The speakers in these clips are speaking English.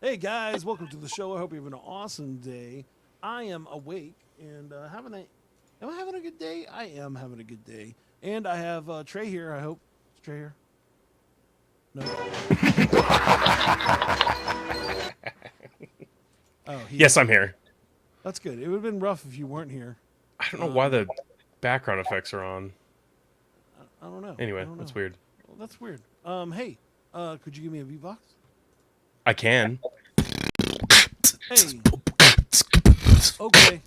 Hey guys, welcome to the show. I hope you're having an awesome day. I am awake and Am I having a good day? I am having a good day. And I have Trey here. I hope is Trey here. No. Oh, he Yes, is I'm here. here. That's good. It would have been rough if you weren't here. I don't know why Um, the background effects are on. I don't know. I Anyway, don't that's know. weird. Well, that's weird. Hey, could you give me a beatbox? I can. Hey, okay.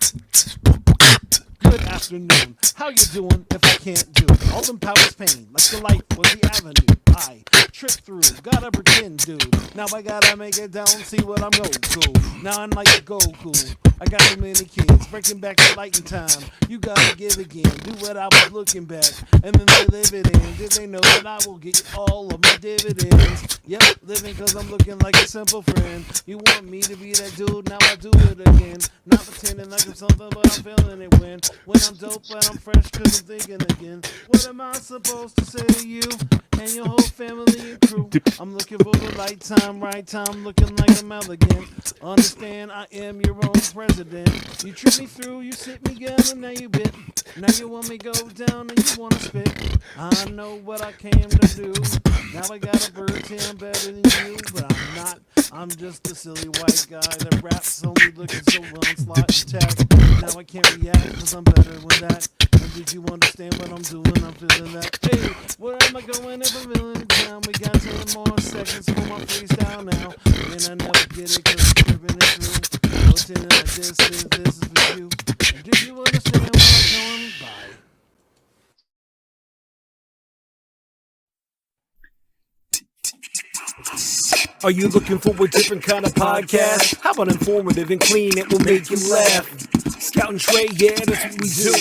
Good afternoon. How you doing if I can't do it? All them powers pain, like the light was the avenue. I tripped through, gotta pretend, dude. Now I gotta make it down, see what I'm Goku. Now I'm like Goku. I got too many kids, breaking back the light in time. You gotta give again, do what I was looking back, and then they live it in. Did they know that I will get all of my dividends? Yep, living cause I'm looking like a simple friend. You want me to be that dude, now I do it again. Not pretending like I'm something, but I'm feeling it when I'm dope, but I'm fresh cause I'm thinking again. What am I supposed to say to you and your whole family and crew? I'm looking for the right time, looking like I'm out again. Understand I am your own president. You trip me through, you sit me down, and now you bit. Now you want me go down and you wanna spit. I know what I came to do. Now I got a bird tail, I'm better than you, but I'm not. I'm just a silly white guy that raps on me looking so onslaught attack. Now I can't react because I'm better with that. And did you understand what I'm doing? I'm feeling that. Hey, where am I going if I'm feeling it down? We got 10 more seconds for my freestyle now. And I never get it because I'm tripping it through. Pretending like this is for you. And did you understand what I'm going by? Are you looking for a different kind of podcast? How about informative and clean? It will make you laugh. Scout and Trey, yeah, that's what we do.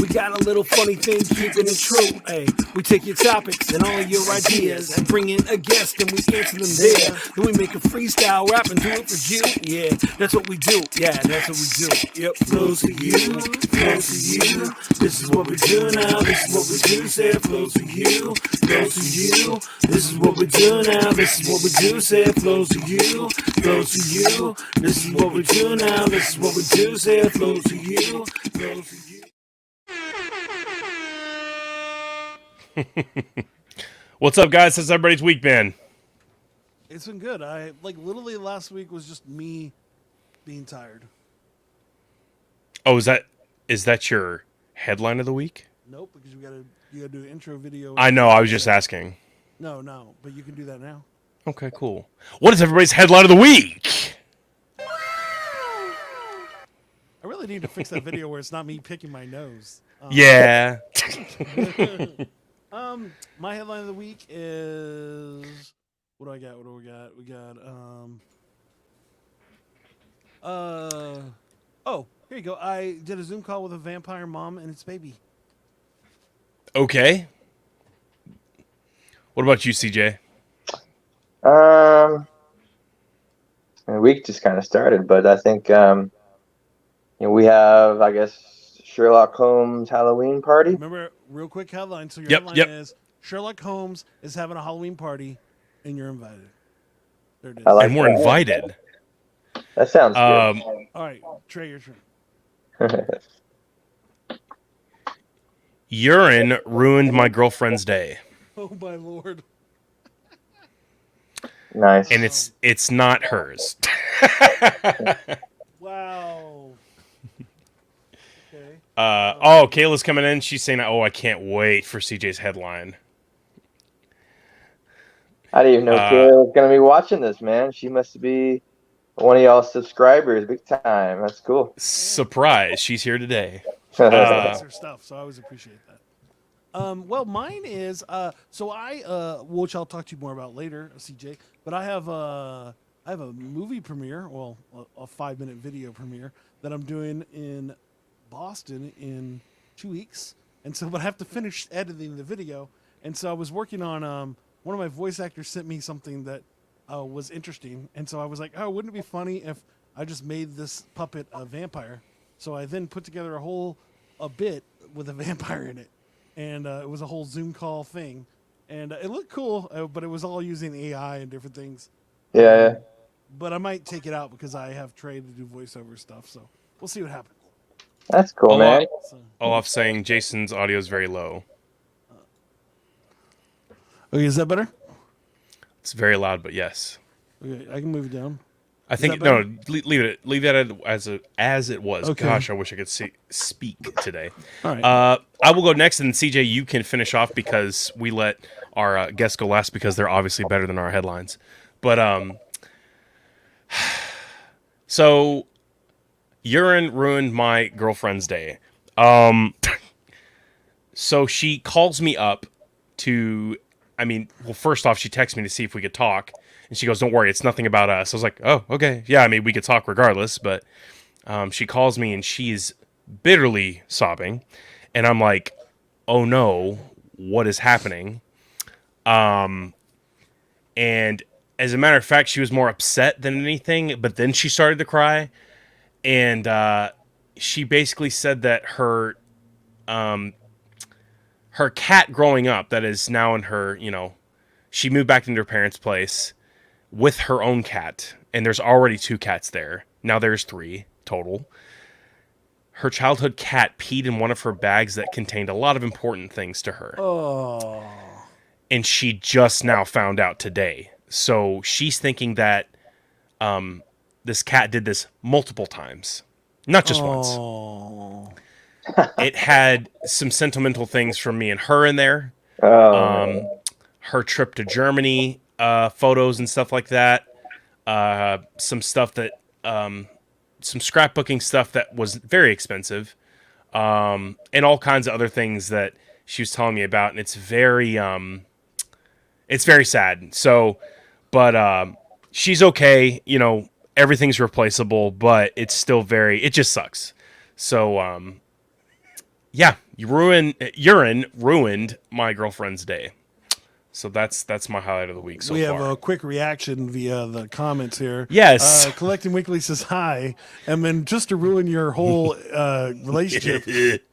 We got a little funny thing, keeping it true. Hey, we take your topics and all your ideas and bring in a guest and we answer them there. Then we make a freestyle rap and do it for you. Yeah, that's what we do. Yeah, that's what we do. Yep, flows for you, flows for you. This is what we do now. This is what we do. Say it flows for you, flows for you. This is what we do now. This is what we do. Say it flows for you, flows for you. This is what we do now. This is what we do. Say it flows for you, flows for you. What's up, guys? How's everybody's week been? It's been good. I like literally last week was just me being tired. Oh, is that your headline of the week? Nope, because you gotta do an intro video and I then know. you I gotta was just say asking. no, but you can do that now. Okay, cool. What is everybody's headline of the week? I really need to fix that video where it's not me picking my nose. Yeah. My headline of the week is what do I got? What do we got? We got uh oh, here you go. I did a Zoom call with a vampire mom and its baby. Okay. What about you, CJ? Um, the week just kind of started, but I think we have, I guess, Sherlock Holmes Halloween party. Remember, real quick headline. So your Yep. headline Yep. is Sherlock Holmes is having a Halloween party, and you're invited. There it I is. like And we're that. invited. That sounds good. Um, All right, Trey, your turn. urine ruined my girlfriend's day, Oh my lord! and Nice. it's not hers. Wow. Okay. Kayla's coming in. She's saying, "Oh, I can't wait for CJ's headline." I didn't even know Uh, Kayla was gonna be watching this, man. She must be one of y'all subscribers, big time. That's cool. Yeah. Surprise! She's here today. She always likes Uh, her stuff, so I always appreciate that. Well, mine is so which I'll talk to you more about later, CJ. But I have a movie premiere, well, a 5 minute video premiere that I'm doing in Boston in 2 weeks, and so but I have to finish editing the video, and so I was working on one of my voice actors sent me something that was interesting, and so I was like, oh, wouldn't it be funny if I just made this puppet a vampire? So I then put together a bit with a vampire in it, and it was a whole Zoom call thing, and it looked cool, but it was all using AI and different things. Yeah, Um, yeah. but I might take it out because I have Trey to do voiceover stuff. So we'll see what happens. That's cool, man. So, All off saying Jason's audio is very low. okay, is that better? It's very loud, but yes. Okay, I can move it down. I think that no, leave that as it was. Okay. Gosh, I wish I could speak today. All right. I will go next, and CJ, you can finish off because we let our guests go last because they're obviously better than our headlines. But so urine ruined my girlfriend's day. So she calls me up to. Well, first off, she texts me to see if we could talk. And she goes, "Don't worry, it's nothing about us." I was like, "Oh, okay. Yeah, we could talk regardless." But she calls me and she's bitterly sobbing. And I'm like, "Oh no, what is happening?" And as a matter of fact, she was more upset than anything. But then she started to cry. And she basically said that her cat growing up, that is now in her, she moved back into her parents' place with her own cat, and there's already 2 cats there. Now there's 3 total. Her childhood cat peed in one of her bags that contained a lot of important things to her. Oh. And she just now found out today. So she's thinking that this cat did this multiple times, not just once. It had some sentimental things from me and her in there. Her trip to Germany, photos and stuff like that. Some stuff that, some scrapbooking stuff that was very expensive. And all kinds of other things that she was telling me about. And it's very sad. So, but, she's okay. Everything's replaceable, but it's still it just sucks. So, yeah, urine ruined my girlfriend's day. So that's my highlight of the week so we far. have a quick reaction via the comments here. Yes. Collecting Weekly says hi, and then just to ruin your whole relationship,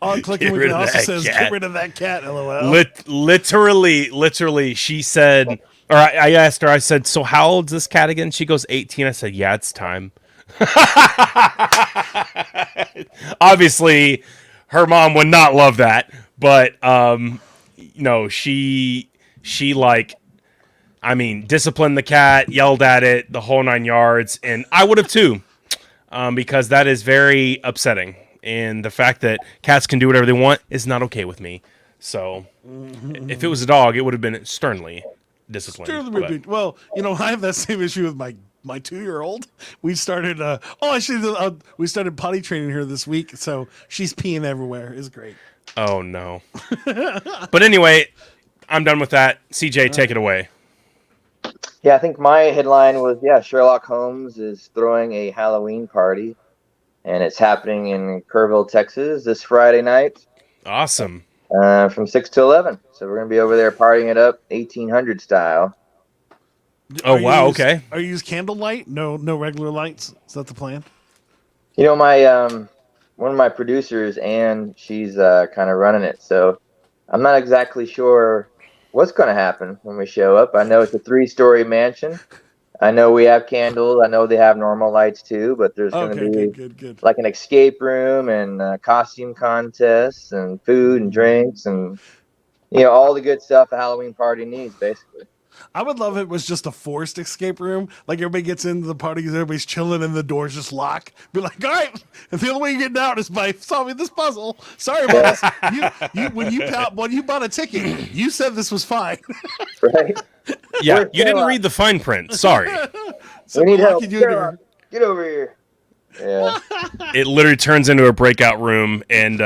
Collecting Weekly also says get rid of that cat. LOL. Literally, she said, or I asked her. I said, "So how old's this cat again?" She goes, 18. I said, "Yeah, it's time." Obviously, her mom would not love that, but she disciplined the cat, yelled at it, the whole 9 yards, and I would have too, because that is very upsetting. And the fact that cats can do whatever they want is not okay with me. So, if it was a dog, it would have been sternly disciplined. Well, I have that same issue with my 2-year-old. We started we started potty training her this week, so she's peeing everywhere. It's great. Oh no. But anyway, I'm done with that. CJ, take it away. Yeah, I think my headline was, Sherlock Holmes is throwing a Halloween party, and it's happening in Kerrville, Texas this Friday night. Awesome. From 6 to 11. So we're going to be over there partying it up 1800 style. Oh, wow, okay. Are you use candlelight? No regular lights? Is that the plan? My one of my producers, Ann, she's kind of running it, so I'm not exactly sure what's going to happen when we show up. I know it's a 3-story mansion. I know we have candles. I know they have normal lights too, but there's going to be good. like an escape room and costume contests and food and drinks and all the good stuff a Halloween party needs, basically. I would love if it was just a forced escape room. Like everybody gets into the party, everybody's chilling, and the doors just lock. Be like, all right, and the only way you're getting out is by solving this puzzle. Sorry about this. When you bought a ticket, you said this was fine. Right? Yeah, you didn't read the fine print. Sorry. So we need help. Get over here. Yeah. It literally turns into a breakout room, and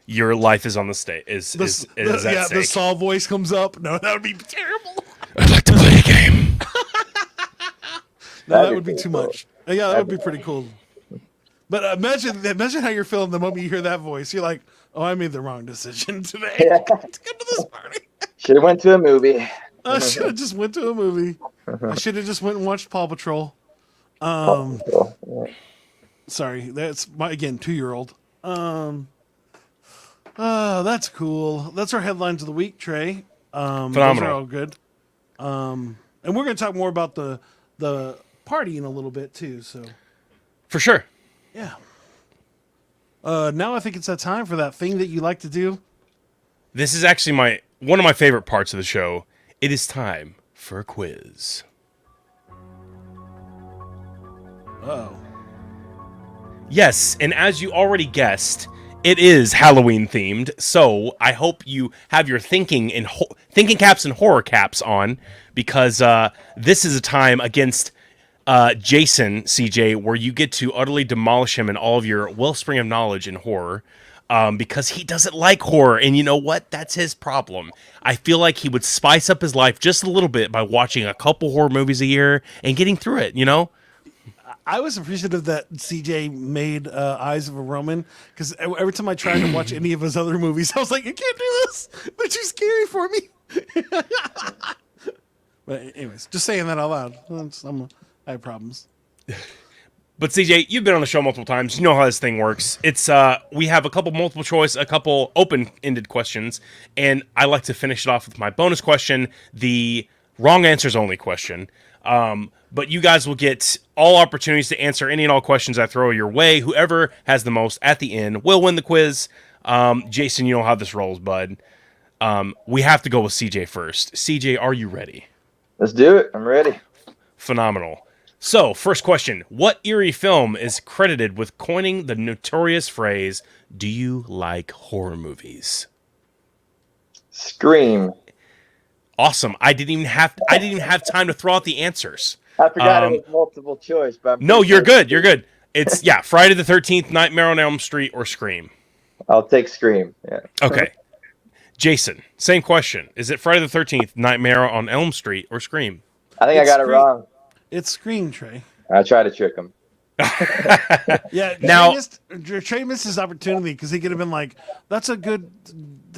your life is on the stage. The Saw voice comes up. No, that would be terrible. I'd like to play a game. No, that would be too much. Yeah, that would be pretty cool. But imagine how you're feeling the moment you hear that voice. You're like, oh, I made the wrong decision today. Yeah. To come to this party. Should have went to a movie. I should have just went to a movie. I should have just went and watched Paw Patrol. Sorry, that's my 2-year-old. That's cool. That's our headlines of the week, Trey. Phenomenal. Those are all good. And we're going to talk more about the partying a little bit too. So For sure. yeah. Now I think it's that time for that thing that you like to do. This is actually one of my favorite parts of the show. It is time for a quiz. Oh. Yes, and as you already guessed, it is Halloween themed. So I hope you have your thinking caps and horror caps on, because this is a time against Jason, CJ, where you get to utterly demolish him and all of your wellspring of knowledge in horror. Because he doesn't like horror, and you know what? That's his problem. I feel like he would spice up his life just a little bit by watching a couple horror movies a year and getting through it, you know? I was appreciative that CJ made Eyes of a Roman, because every time I tried to watch any of his other movies, I was like, I can't do this. They're too scary for me. But anyways, just saying that out loud. I have problems. But CJ, you've been on the show multiple times. You know how this thing works. It's we have a couple multiple choice, a couple open-ended questions, and I like to finish it off with my bonus question, the wrong answers only question. But you guys will get all opportunities to answer any and all questions I throw your way. Whoever has the most at the end will win the quiz. Jason, you know how this rolls, bud. We have to go with CJ first. CJ, are you ready? Let's do it. I'm ready. Phenomenal. So, first question. What eerie film is credited with coining the notorious phrase, "Do you like horror movies?" Scream. Awesome. I didn't even have time to throw out the answers. I forgot it was multiple choice. But No, you're good. You're good. It's Friday the 13th, Nightmare on Elm Street, or Scream. I'll take Scream. Yeah. Okay. Jason, same question. Is it Friday the 13th, Nightmare on Elm Street, or Scream? I think I got it wrong. It's Scream, Trey. I tried to trick him. Yeah. Now, Trey missed his opportunity because he could have been like, "That's a good.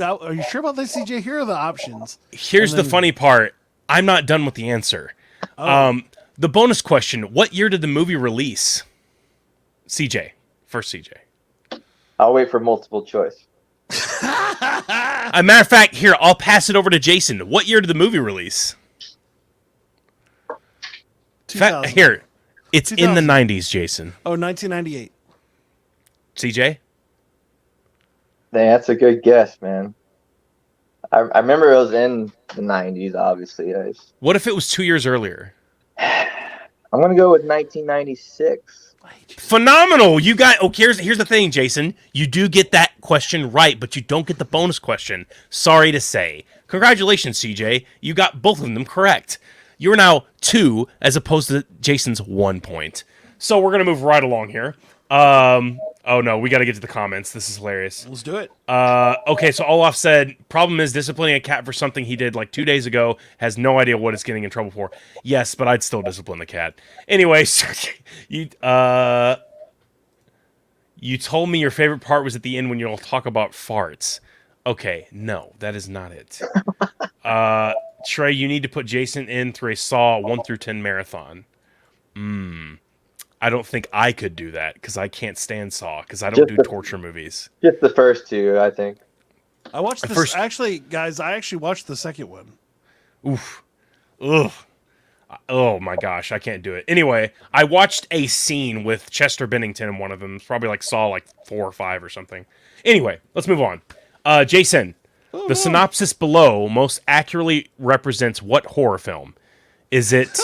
Are you sure about this, CJ? Here are the options." Here's the funny part. I'm not done with the answer. The bonus question, what year did the movie release? CJ. First CJ. I'll wait for multiple choice. A matter of fact, here, I'll pass it over to Jason. What year did the movie release? 2000. Here, it's 2000. in the 90s, Jason. Oh, 1998. CJ? That's a good guess, man. I remember it was in the 90s, obviously. What if it was 2 years earlier? I'm going to go with 1996. Phenomenal! You got... Oh, here's the thing, Jason. You do get that question right, but you don't get the bonus question. Sorry to say. Congratulations, CJ. You got both of them correct. You're now 2 as opposed to Jason's 1 point. So we're going to move right along here. Oh no, we got to get to the comments. This is hilarious. Let's do it. Okay, so Olaf said, problem is disciplining a cat for something he did like 2 days ago has no idea what it's getting in trouble for. Yes, but I'd still discipline the cat. Anyways, you told me your favorite part was at the end when you'll talk about farts. Okay, no, that is not it. Trey, you need to put Jason in through a Saw 1 through 10 marathon. I don't think I could do that because I can't stand Saw because I don't do torture movies. Just the first two, I think. I watched this. First... Actually, guys, I actually watched the second one. Oof. Ugh. Oh my gosh, I can't do it. Anyway, I watched a scene with Chester Bennington in one of them. It's probably like Saw like 4 or 5 or something. Anyway, let's move on. Jason, the synopsis below most accurately represents what horror film? Is it...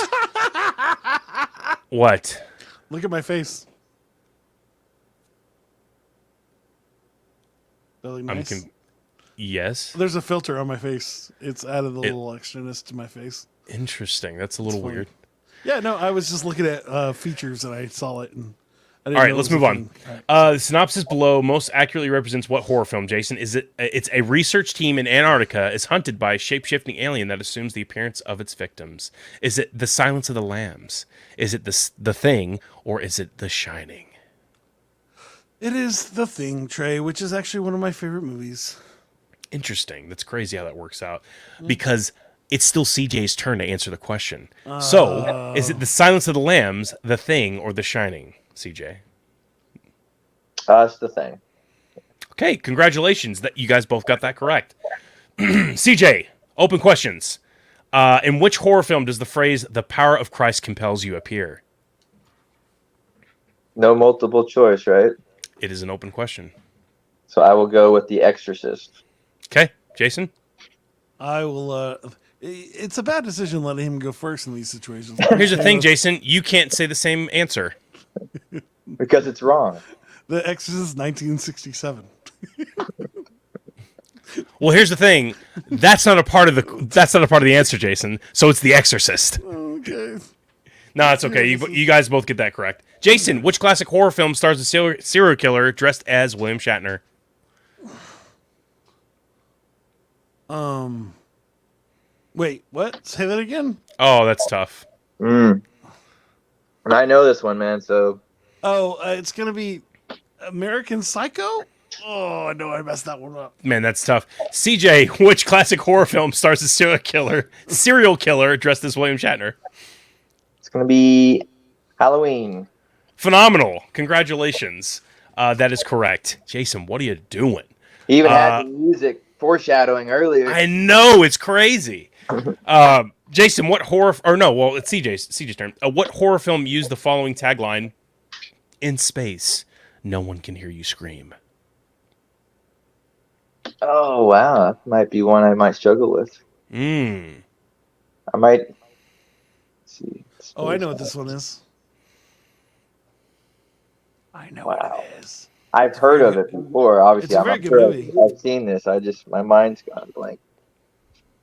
What? Look at my face. Really nice. Yes. There's a filter on my face. It's added a little extraness to my face. Interesting. That's a little weird. Yeah, no, I was just looking at features and I saw it. And I didn't all right, know let's it was move a on. thing. All right. The synopsis below most accurately represents what horror film, Jason? Is it? It's a research team in Antarctica is hunted by a shape-shifting alien that assumes the appearance of its victims. Is it The Silence of the Lambs? Is it The Thing? Or is it The Shining? It is The Thing, Trey, which is actually one of my favorite movies. Interesting. That's crazy how that works out. Because it's still CJ's turn to answer the question. So, is it The Silence of the Lambs, The Thing, or The Shining, CJ? It's The Thing. Okay, congratulations. That you guys both got that correct. CJ, open questions. In which horror film does the phrase "the power of Christ compels you" appear? No multiple choice, right? It is an open question. So I will go with The Exorcist. Okay, Jason? I will. It's a bad decision letting him go first in these situations. Here's the thing, Jason. You can't say the same answer. Because it's wrong. The Exorcist, 1967. Well, here's the thing. That's not a part of the answer, Jason. So it's The Exorcist. Okay. No, it's okay. You guys both get that correct. Jason, which classic horror film stars a serial killer dressed as William Shatner? Wait, what? Say that again? Oh, that's tough. And I know this one, man, so... It's going to be American Psycho? Oh, I know I messed that one up. Man, that's tough. CJ, which classic horror film stars a serial killer dressed as William Shatner? It's going to be Halloween. Phenomenal. Congratulations. That is correct. Jason, what are you doing? He even had the music foreshadowing earlier. I know, it's crazy. Jason, what horror... Or no, well, it's CJ's turn. What horror film used the following tagline? In space, no one can hear you scream. Oh, wow. That might be one I might struggle with. I might... Let's see. Oh, I know what this one is. I know what it is. I've heard of it before. Obviously, It's a very I'm good sure movie. I've seen this. My mind's gone blank.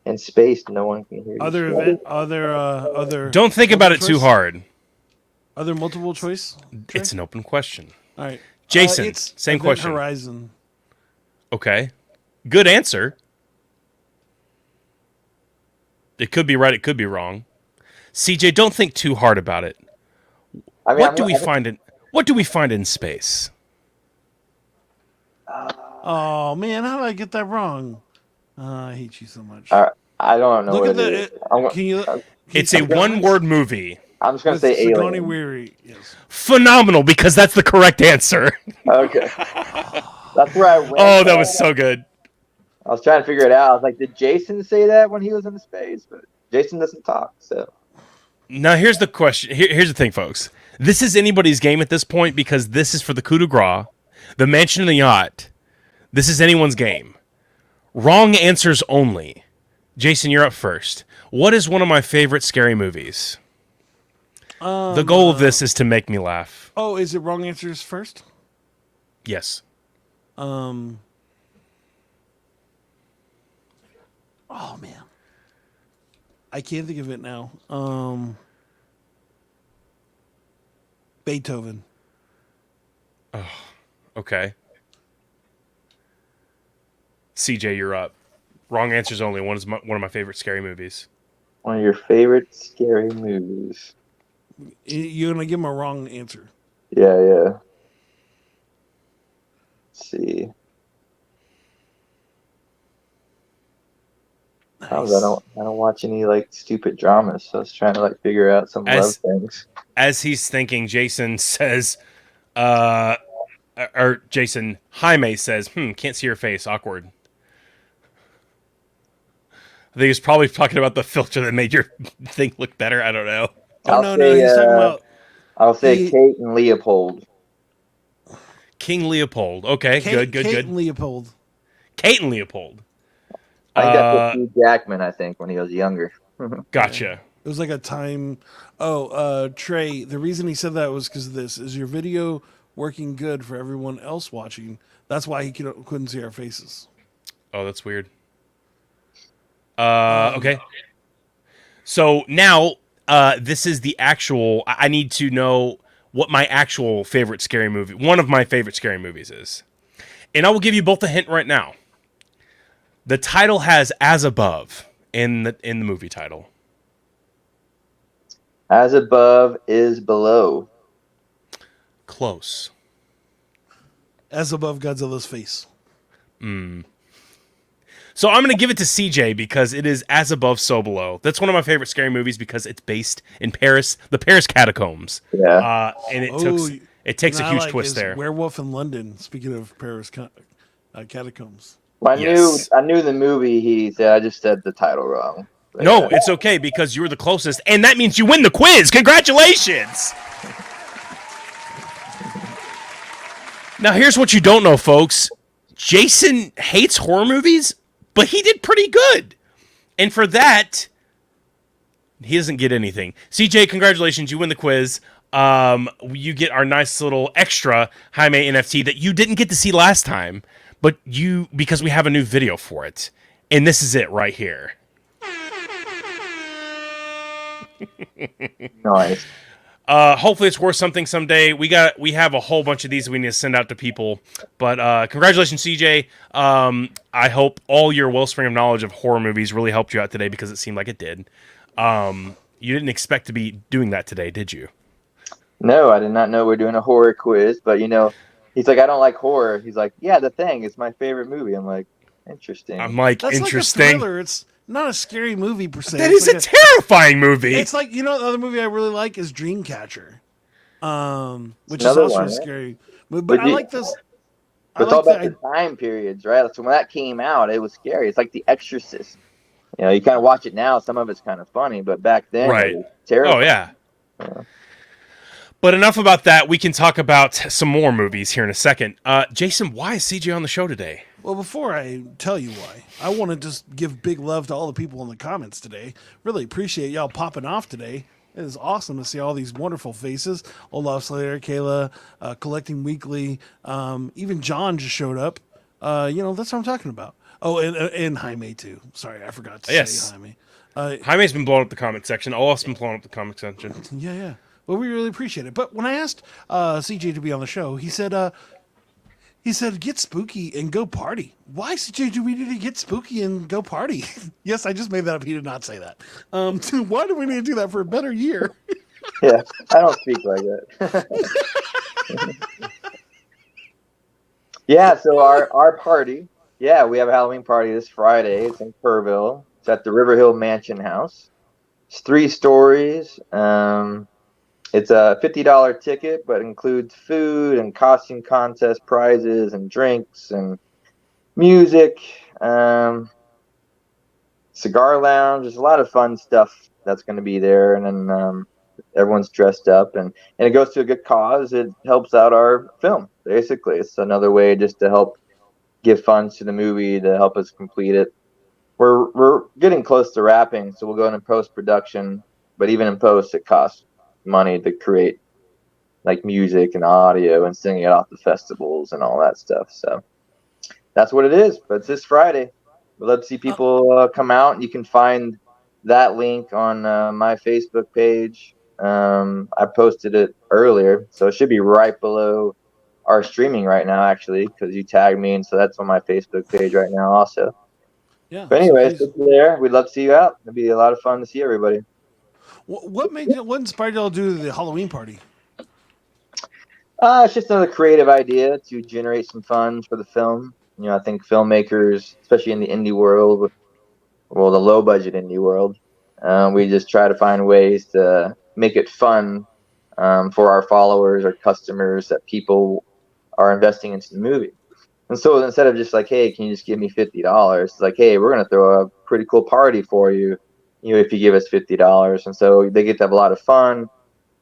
In space, no one can hear you. Other. Don't think about it multiple too choice? hard. Other multiple choice? Trey? It's an open question. All right. Jason, It's same Event question. Horizon. Okay. Good answer. It could be right, it could be wrong. CJ, don't think too hard about it. What do we find in space? Oh man, how did I get that wrong? I hate you so much. I don't know Look what at it is. It's a one-word movie. I'm just going to say Sigourney Alien. Weary. Yes. Phenomenal, because that's the correct answer. Okay. That's where I went. Oh, that was so good. I was trying to figure it out. I was like, did Jason say that when he was in space? But Jason doesn't talk, so. Now, here's the question. Here's the thing, folks. This is anybody's game at this point because this is for the coup de grace, the mansion and the yacht. This is anyone's game. Wrong answers only. Jason, you're up first. What is one of my favorite scary movies? The goal of this is to make me laugh. Oh, is it wrong answers first? Yes. Oh man, I can't think of it now. Beethoven. Okay. CJ, you're up. Wrong answers only. One of my favorite scary movies. One of your favorite scary movies. You're gonna give him a wrong answer. Yeah. Let's see. Nice. I don't watch any like stupid dramas, so I was trying to like figure out some love things. As he's thinking, Jason says, Jaime says, can't see your face, awkward. I think he's probably talking about the filter that made your thing look better. I don't know. No, he's talking about... I'll say Kate and Leopold. King Leopold. Okay, good. Kate and Leopold. Kate and Leopold. I think that's with Hugh Jackman, I think, when he was younger. Gotcha. It was like a time... Trey, the reason he said that was because of this. Is your video working good for everyone else watching? That's why he couldn't see our faces. Oh, that's weird. Okay. So now, this is the actual... I need to know what my actual favorite scary movie... One of my favorite scary movies is. And I will give you both a hint right now. The title has "as above" in the movie title. As above is below. Close. As above Godzilla's face. So I'm going to give it to CJ because it is As Above, So Below. That's one of my favorite scary movies because it's based in Paris, the Paris catacombs. Yeah. And it takes a huge twist there. Werewolf in London, speaking of Paris catacombs. Well, I knew the movie he said. I just said the title wrong. But, No, it's okay because you were the closest, and that means you win the quiz. Congratulations! Now, here's what you don't know, folks. Jason hates horror movies, but he did pretty good. And for that, he doesn't get anything. CJ, congratulations. You win the quiz. You get our nice little extra Jaime NFT that you didn't get to see last time, but because we have a new video for it. And this is it right here. Nice. Hopefully it's worth something someday. We have a whole bunch of these we need to send out to people. But congratulations, CJ. I hope all your wellspring of knowledge of horror movies really helped you out today, because it seemed like it did. You didn't expect to be doing that today, did you? No, I did not know we're doing a horror quiz, but he's like, I don't like horror. He's like, yeah, The Thing is my favorite movie. I'm like, interesting. I'm like, That's interesting. like a thriller. It's not a scary movie per se. That It's is like a terrifying movie. It's like, the other movie I really like is Dreamcatcher, which is Another also one, a right? scary movie. But I like this. It's all about the time periods, right? So when that came out, it was scary. It's like The Exorcist. You kind of watch it now. Some of it's kind of funny, but back then Right. it was terrifying. Oh, yeah. But enough about that. We can talk about some more movies here in a second. Jason, why is CJ on the show today? Well, before I tell you why, I want to just give big love to all the people in the comments today. Really appreciate y'all popping off today. It is awesome to see all these wonderful faces. Olaf Slater, Kayla, Collecting Weekly, even John just showed up. That's what I'm talking about. Oh, and Jaime too. Sorry, I forgot to say Jaime. Jaime's been blowing up the comment section. Olaf's been blowing up the comment section. Yeah. Well, we really appreciate it. But when I asked CJ to be on the show, he said, get spooky and go party. Why, CJ, do we need to get spooky and go party? Yes, I just made that up. He did not say that. Why do we need to do that for a better year? Yeah, I don't speak like that. Yeah, so our party, we have a Halloween party this Friday. It's in Kerrville. It's at the River Hill Mansion House. It's 3 stories. It's a $50 ticket, but includes food and costume contest prizes and drinks and music, cigar lounge. There's a lot of fun stuff that's going to be there, and then everyone's dressed up, and it goes to a good cause. It helps out our film, basically. It's another way just to help give funds to the movie to help us complete it. We're getting close to wrapping, so we'll go into post-production, but even in post, it costs money to create like music and audio and singing it off the festivals and all that stuff. So that's what it is. But it's this Friday. We'd love to see people come out. You can find that link on my Facebook page. I posted it earlier, so it should be right below our streaming right now, actually, because you tagged me, and so that's on my Facebook page right now also. Yeah. But anyways, it's there. We'd love to see you out. It'd be a lot of fun to see everybody. What inspired y'all to do the Halloween party? It's just another creative idea to generate some funds for the film. I think filmmakers, especially in the indie world, the low budget indie world, we just try to find ways to make it fun for our followers or customers, that people are investing into the movie. And so instead of just like, hey, can you just give me $50? It's like, hey, we're going to throw a pretty cool party for you, if you give us $50. And so they get to have a lot of fun.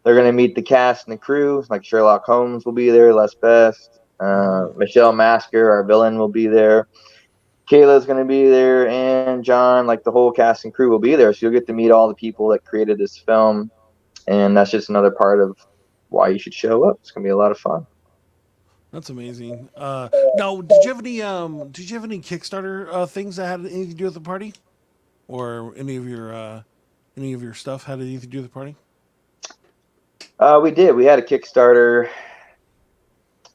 They're going to meet the cast and the crew. Like Sherlock Holmes will be there, Les Best. Michelle Masker, our villain, will be there. Kayla's going to be there, and John, like the whole cast and crew will be there. So you'll get to meet all the people that created this film. And that's just another part of why you should show up. It's going to be a lot of fun. That's amazing. Now, did you have any Kickstarter things that had anything to do with the party, or any of your stuff had anything to do with the party? We did. We had a Kickstarter.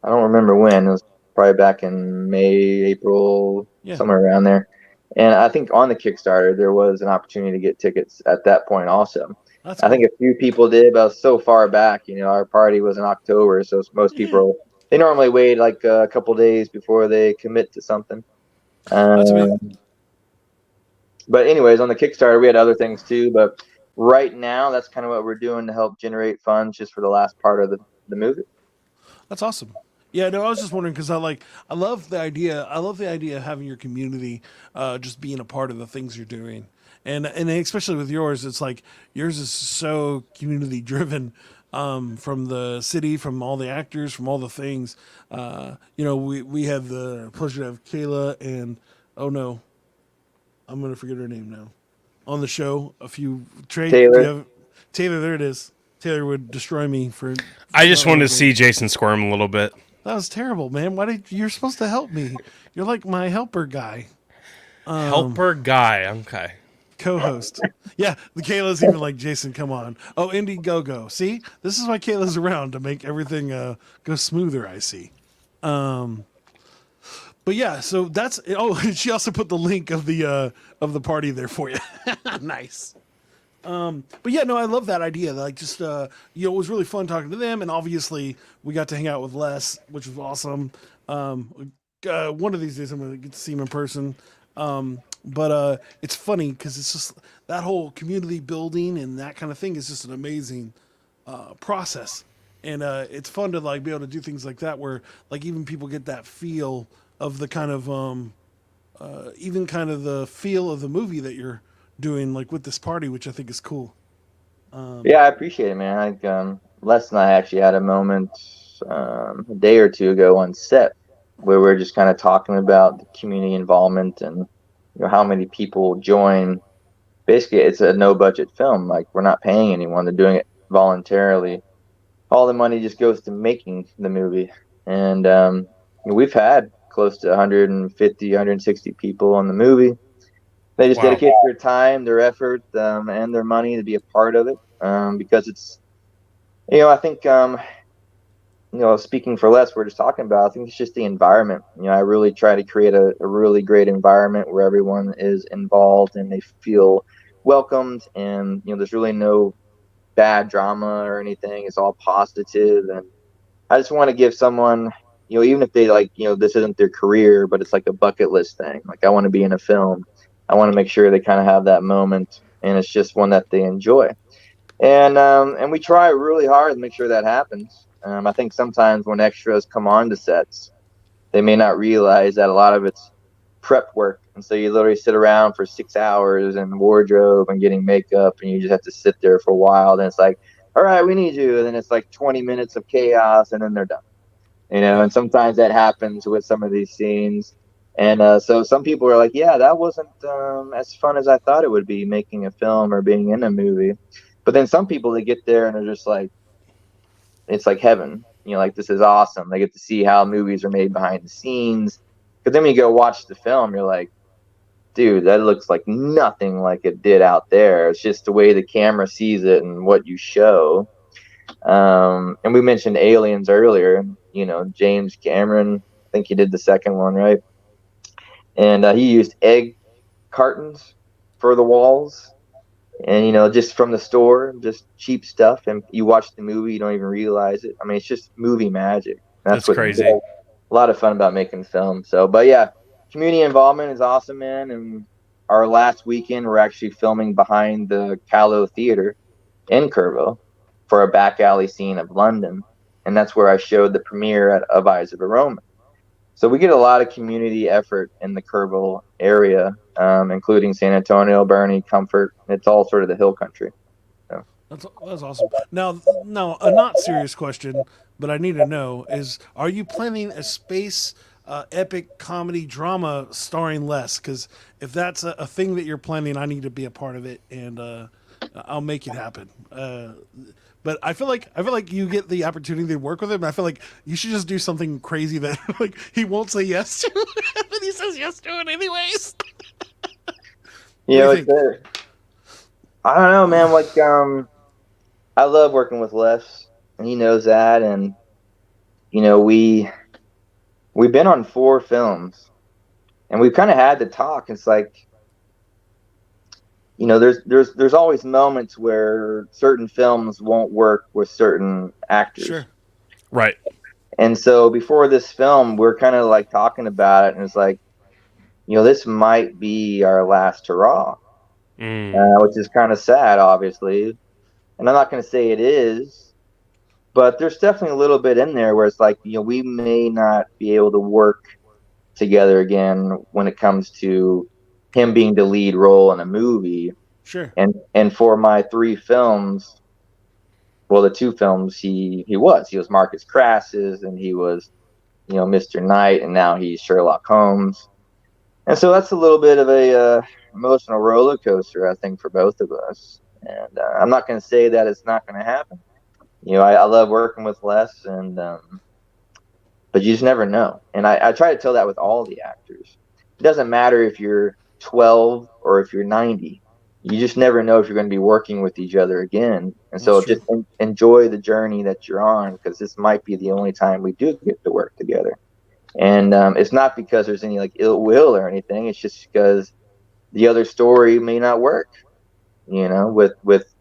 I don't remember when. It was probably back in May, April, somewhere around there. And I think on the Kickstarter there was an opportunity to get tickets at that point also. That's I think a few people did, but so far back. Our party was in October, so most people. They normally wait like a couple days before they commit to something. That's amazing. But anyways, on the Kickstarter, we had other things too. But right now, that's kind of what we're doing to help generate funds just for the last part of the movie. That's awesome. Yeah, no, I was just wondering because I love the idea. I love the idea of having your community just being a part of the things you're doing. And especially with yours, it's like yours is so community driven from the city, from all the actors, from all the things. We had the pleasure to have Kayla and oh no, I'm gonna forget her name now on the show. A few Trey, do you Taylor. have Taylor? There it is. Taylor would destroy me for I not just wanted to remembering. see Jason squirm a little bit. That was terrible, man. Why did you're supposed to help me? You're like my helper guy, Helper guy. Okay. co-host. Yeah, the Kayla's even like Jason. Come on. Oh, Indiegogo. See, this is why Kayla's around to make everything go smoother. I see. But yeah, so that's. Oh, she also put the link of the party there for you. Nice. But yeah, no, I love that idea. Like, just it was really fun talking to them, and obviously we got to hang out with Les, which was awesome. One of these days I'm gonna get to see him in person. But it's funny because it's just that whole community building and that kind of thing is just an amazing process, and it's fun to like be able to do things like that where like even people get that feel of the kind of even kind of the feel of the movie that you're doing like with this party, which I think is cool. Yeah, I appreciate it, man. Les and I actually had a moment a day or two ago on set where we're just kind of talking about the community involvement and how many people join. Basically, it's a no budget film. Like we're not paying anyone; they're doing it voluntarily. All the money just goes to making the movie, and we've had close to 150, 160 people on the movie. They just Wow. dedicate their time, their effort, and their money to be a part of it because it's, I think, speaking for Les, we're just talking about, I think it's just the environment. I really try to create a really great environment where everyone is involved and they feel welcomed and, there's really no bad drama or anything. It's all positive. And I just want to give someone, even if they like, this isn't their career, but it's like a bucket list thing. Like I want to be in a film. I want to make sure they kind of have that moment and it's just one that they enjoy. And we try really hard to make sure that happens. I think sometimes when extras come on to sets, they may not realize that a lot of it's prep work. And so you literally sit around for 6 hours in wardrobe and getting makeup, and you just have to sit there for a while. Then it's like, all right, we need you. And then it's like 20 minutes of chaos, and then they're done. And sometimes that happens with some of these scenes. And so some people are like, yeah, that wasn't as fun as I thought it would be making a film or being in a movie. But then some people, they get there and they're just like, it's like heaven. Like this is awesome. They get to see how movies are made behind the scenes. Because then when you go watch the film, you're like, dude, that looks like nothing like it did out there. It's just the way the camera sees it and what you show. And we mentioned Aliens earlier. James Cameron, I think he did the second one, right? And he used egg cartons for the walls. And, just from the store, just cheap stuff. And you watch the movie, you don't even realize it. I mean, it's just movie magic. That's What's crazy. a lot of fun about making film. So, but yeah, community involvement is awesome, man. And our last weekend, we're actually filming behind the Callow Theater in Kerrville for a back alley scene of London. And that's where I showed the premiere of Eyes of a Roman. So we get a lot of community effort in the Kerrville area, including San Antonio, Bernie, Comfort. It's all sort of the hill country. So. That's awesome. Now, a not serious question, but I need to know is: are you planning a space epic comedy drama starring Les? Because if that's a thing that you're planning, I need to be a part of it, and I'll make it happen. But I feel like you get the opportunity to work with him. I feel like you should just do something crazy that like he won't say yes to, but he says yes to it anyways. It's there. I don't know, man. Like, I love working with Les, and he knows that. And we've been on 4 films, and we've kind of had to talk. It's like, there's always moments where certain films won't work with certain actors. Sure. Right. And so before this film, we're kind of like talking about it, and it's like, this might be our last hurrah, which is kind of sad, obviously. And I'm not going to say it is, but there's definitely a little bit in there where it's like, we may not be able to work together again when it comes to him being the lead role in a movie. Sure. And for my 3 films, well, the two films he was Marcus Crassus, and he was, Mr. Knight, and now he's Sherlock Holmes. And so that's a little bit of a emotional roller coaster, I think, for both of us. And I'm not going to say that it's not going to happen. I love working with Les, and but you just never know. And I try to tell that with all the actors. It doesn't matter if you're 12 or if you're 90. You just never know if you're going to be working with each other again. And so just enjoy the journey that you're on, because this might be the only time we do get to work together. And it's not because there's any like ill will or anything. It's just because the other story may not work, with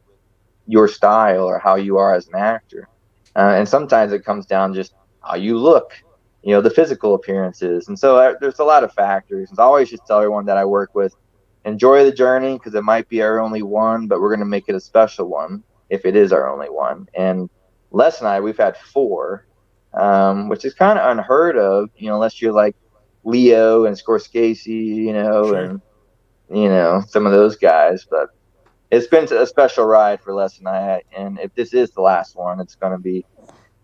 your style or how you are as an actor. And sometimes it comes down just how you look, the physical appearances. And so there's a lot of factors. And I always just tell everyone that I work with, enjoy the journey, because it might be our only one, but we're going to make it a special one if it is our only one. And Les and I, we've had 4, which is kind of unheard of, unless you're like Leo and Scorsese, and, some of those guys. But it's been a special ride for Les and I. And if this is the last one, it's going to be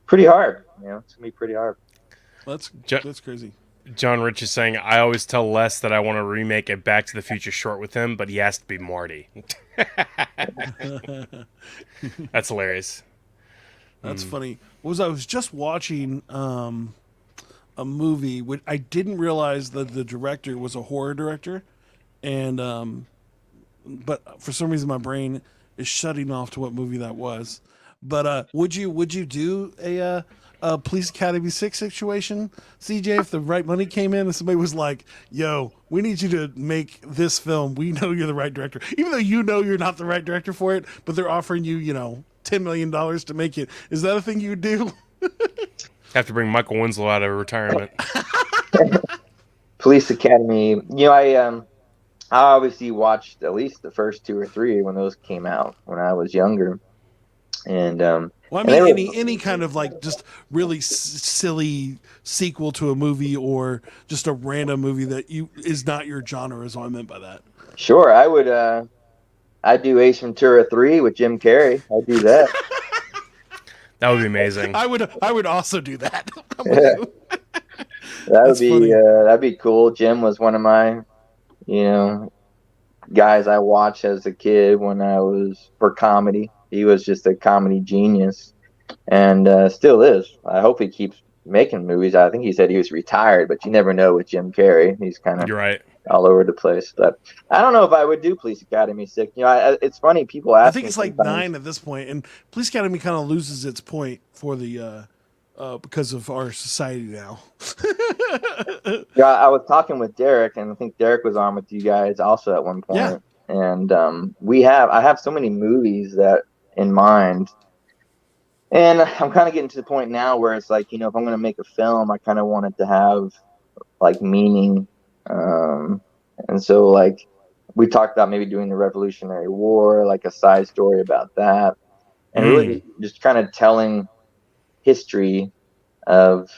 pretty hard. It's going to be pretty hard. That's crazy. John Rich is saying, I always tell Les that I want to remake a Back to the Future short with him, but he has to be Marty. That's hilarious. That's funny. I was just watching a movie which I didn't realize that the director was a horror director, and but for some reason my brain is shutting off to what movie that was. But would you do a Police Academy 6 situation, CJ, if the right money came in and somebody was like, yo, we need you to make this film. We know you're the right director. Even though you're not the right director for it, but they're offering you, $10 million to make it. Is that a thing you would do? Have to bring Michael Winslow out of retirement. Police Academy, I obviously watched at least the first 2 or 3 when those came out when I was younger. And well, I mean, any kind of like just really silly sequel to a movie, or just a random movie that is not your genre, is what I meant by that. Sure, I would. I'd do Ace Ventura 3 with Jim Carrey. I'd do that. That would be amazing. I would also do that. That'd be cool. Jim was one of my, guys I watched as a kid when I was for comedy. He was just a comedy genius, and still is. I hope he keeps making movies. I think he said he was retired, but you never know with Jim Carrey. He's kind of You're right. all over the place. But I don't know if I would do Police Academy 6. It's funny, people ask me. I think it's like 9 at this point, and Police Academy kind of loses its point for the because of our society now. Yeah, I was talking with Derek, and I think Derek was on with you guys also at one point. Yeah. And I have so many movies that in mind, and I'm kind of getting to the point now where it's like, if I'm going to make a film, I kind of want it to have like meaning. And so like we talked about maybe doing the Revolutionary War, like a side story about that, and really just kind of telling history of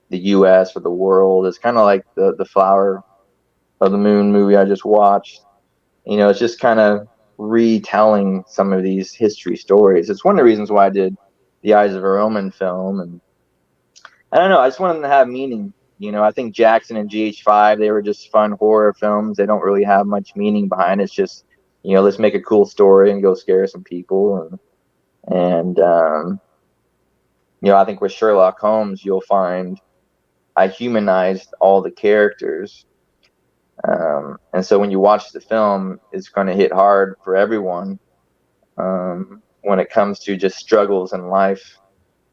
the U.S. or the world. It's kind of like the Flower of the Moon movie I just watched. It's just kind of retelling some of these history stories. It's one of the reasons why I did the Eyes of a Roman film, and I don't know, I just wanted them to have meaning. I think Jackson and GH5, they were just fun horror films. They don't really have much meaning behind it. It's just, let's make a cool story and go scare some people. And I think with Sherlock Holmes, you'll find I humanized all the characters. And so when you watch the film, it's going to hit hard for everyone when it comes to just struggles in life,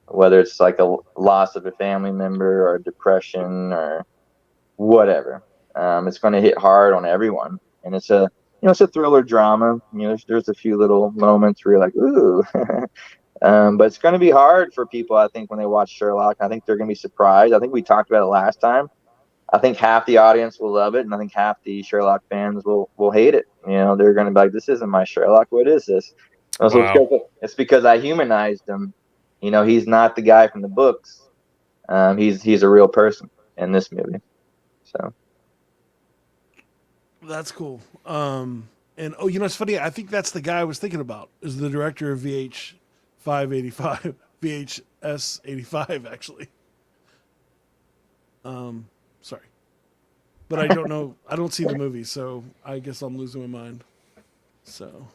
whether it's like a loss of a family member or depression or whatever. It's going to hit hard on everyone. And it's a thriller drama. There's a few little moments where you're like, ooh. But it's going to be hard for people, I think, when they watch Sherlock. I think they're going to be surprised. I think we talked about it last time. I think half the audience will love it, and I think half the Sherlock fans will hate it. They're going to be like, this isn't my Sherlock. What is this? So it's because I humanized him. He's not the guy from the books. He's a real person in this movie. So that's cool. And it's funny. I think that's the guy I was thinking about, is the director of VH5. 585 VHS 85 actually. Sorry, but I don't know. I don't see the movie, so I guess I'm losing my mind. So,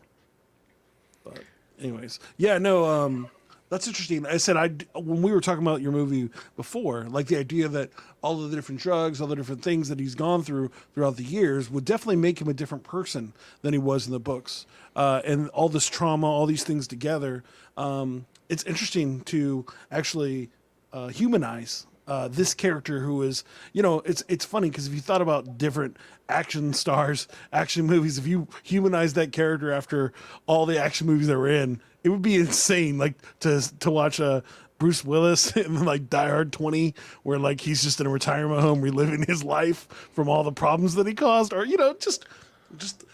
but anyways, yeah, no, that's interesting. I said when we were talking about your movie before, like the idea that all of the different drugs, all the different things that he's gone through throughout the years would definitely make him a different person than he was in the books, and all this trauma, all these things together. It's interesting to actually humanize this character who is, it's funny because if you thought about different action stars, action movies, if you humanize that character after all the action movies that were in, it would be insane. Like to watch Bruce Willis in like Die Hard 20, where like he's just in a retirement home reliving his life from all the problems that he caused, or just.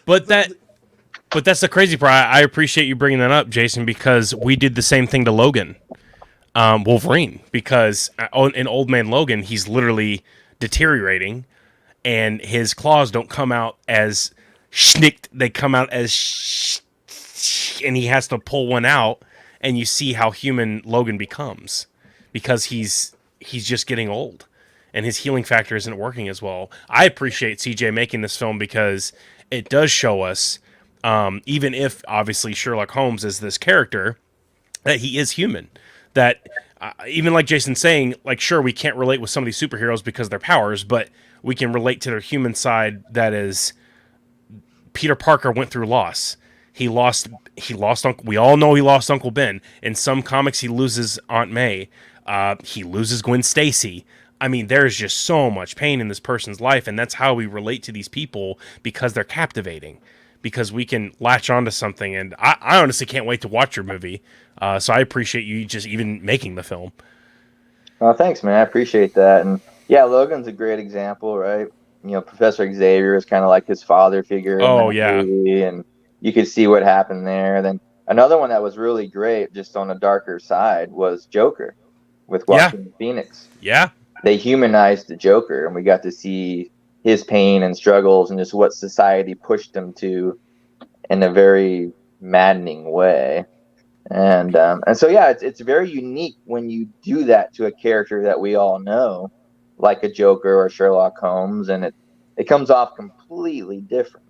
But that's the crazy part. I appreciate you bringing that up, Jason, because we did the same thing to Logan. Wolverine, because in Old Man Logan, he's literally deteriorating, and his claws don't come out as schnicked; they come out as and he has to pull one out, and you see how human Logan becomes because he's just getting old, and his healing factor isn't working as well. I appreciate CJ making this film because it does show us, even if obviously Sherlock Holmes is this character, that he is human. That even like Jason's saying, like, sure, we can't relate with some of these superheroes because of their powers, but we can relate to their human side. That is, Peter Parker went through loss. He lost Uncle. We all know he lost Uncle Ben. In some comics, he loses Aunt May. He loses Gwen Stacy. I mean, there's just so much pain in this person's life, and that's how we relate to these people because they're captivating. Because we can latch onto something, and I honestly can't wait to watch your movie. So I appreciate you just even making the film. Oh, thanks, man. I appreciate that. And yeah, Logan's a great example, right? Professor Xavier is kind of like his father figure in Oh, that yeah. movie, and you could see what happened there. Then another one that was really great, just on a darker side, was Joker with Joaquin Phoenix. Yeah. They humanized the Joker, and we got to see his pain and struggles and just what society pushed him to in a very maddening way. And so yeah, it's very unique when you do that to a character that we all know, like a Joker or Sherlock Holmes, and it comes off completely different.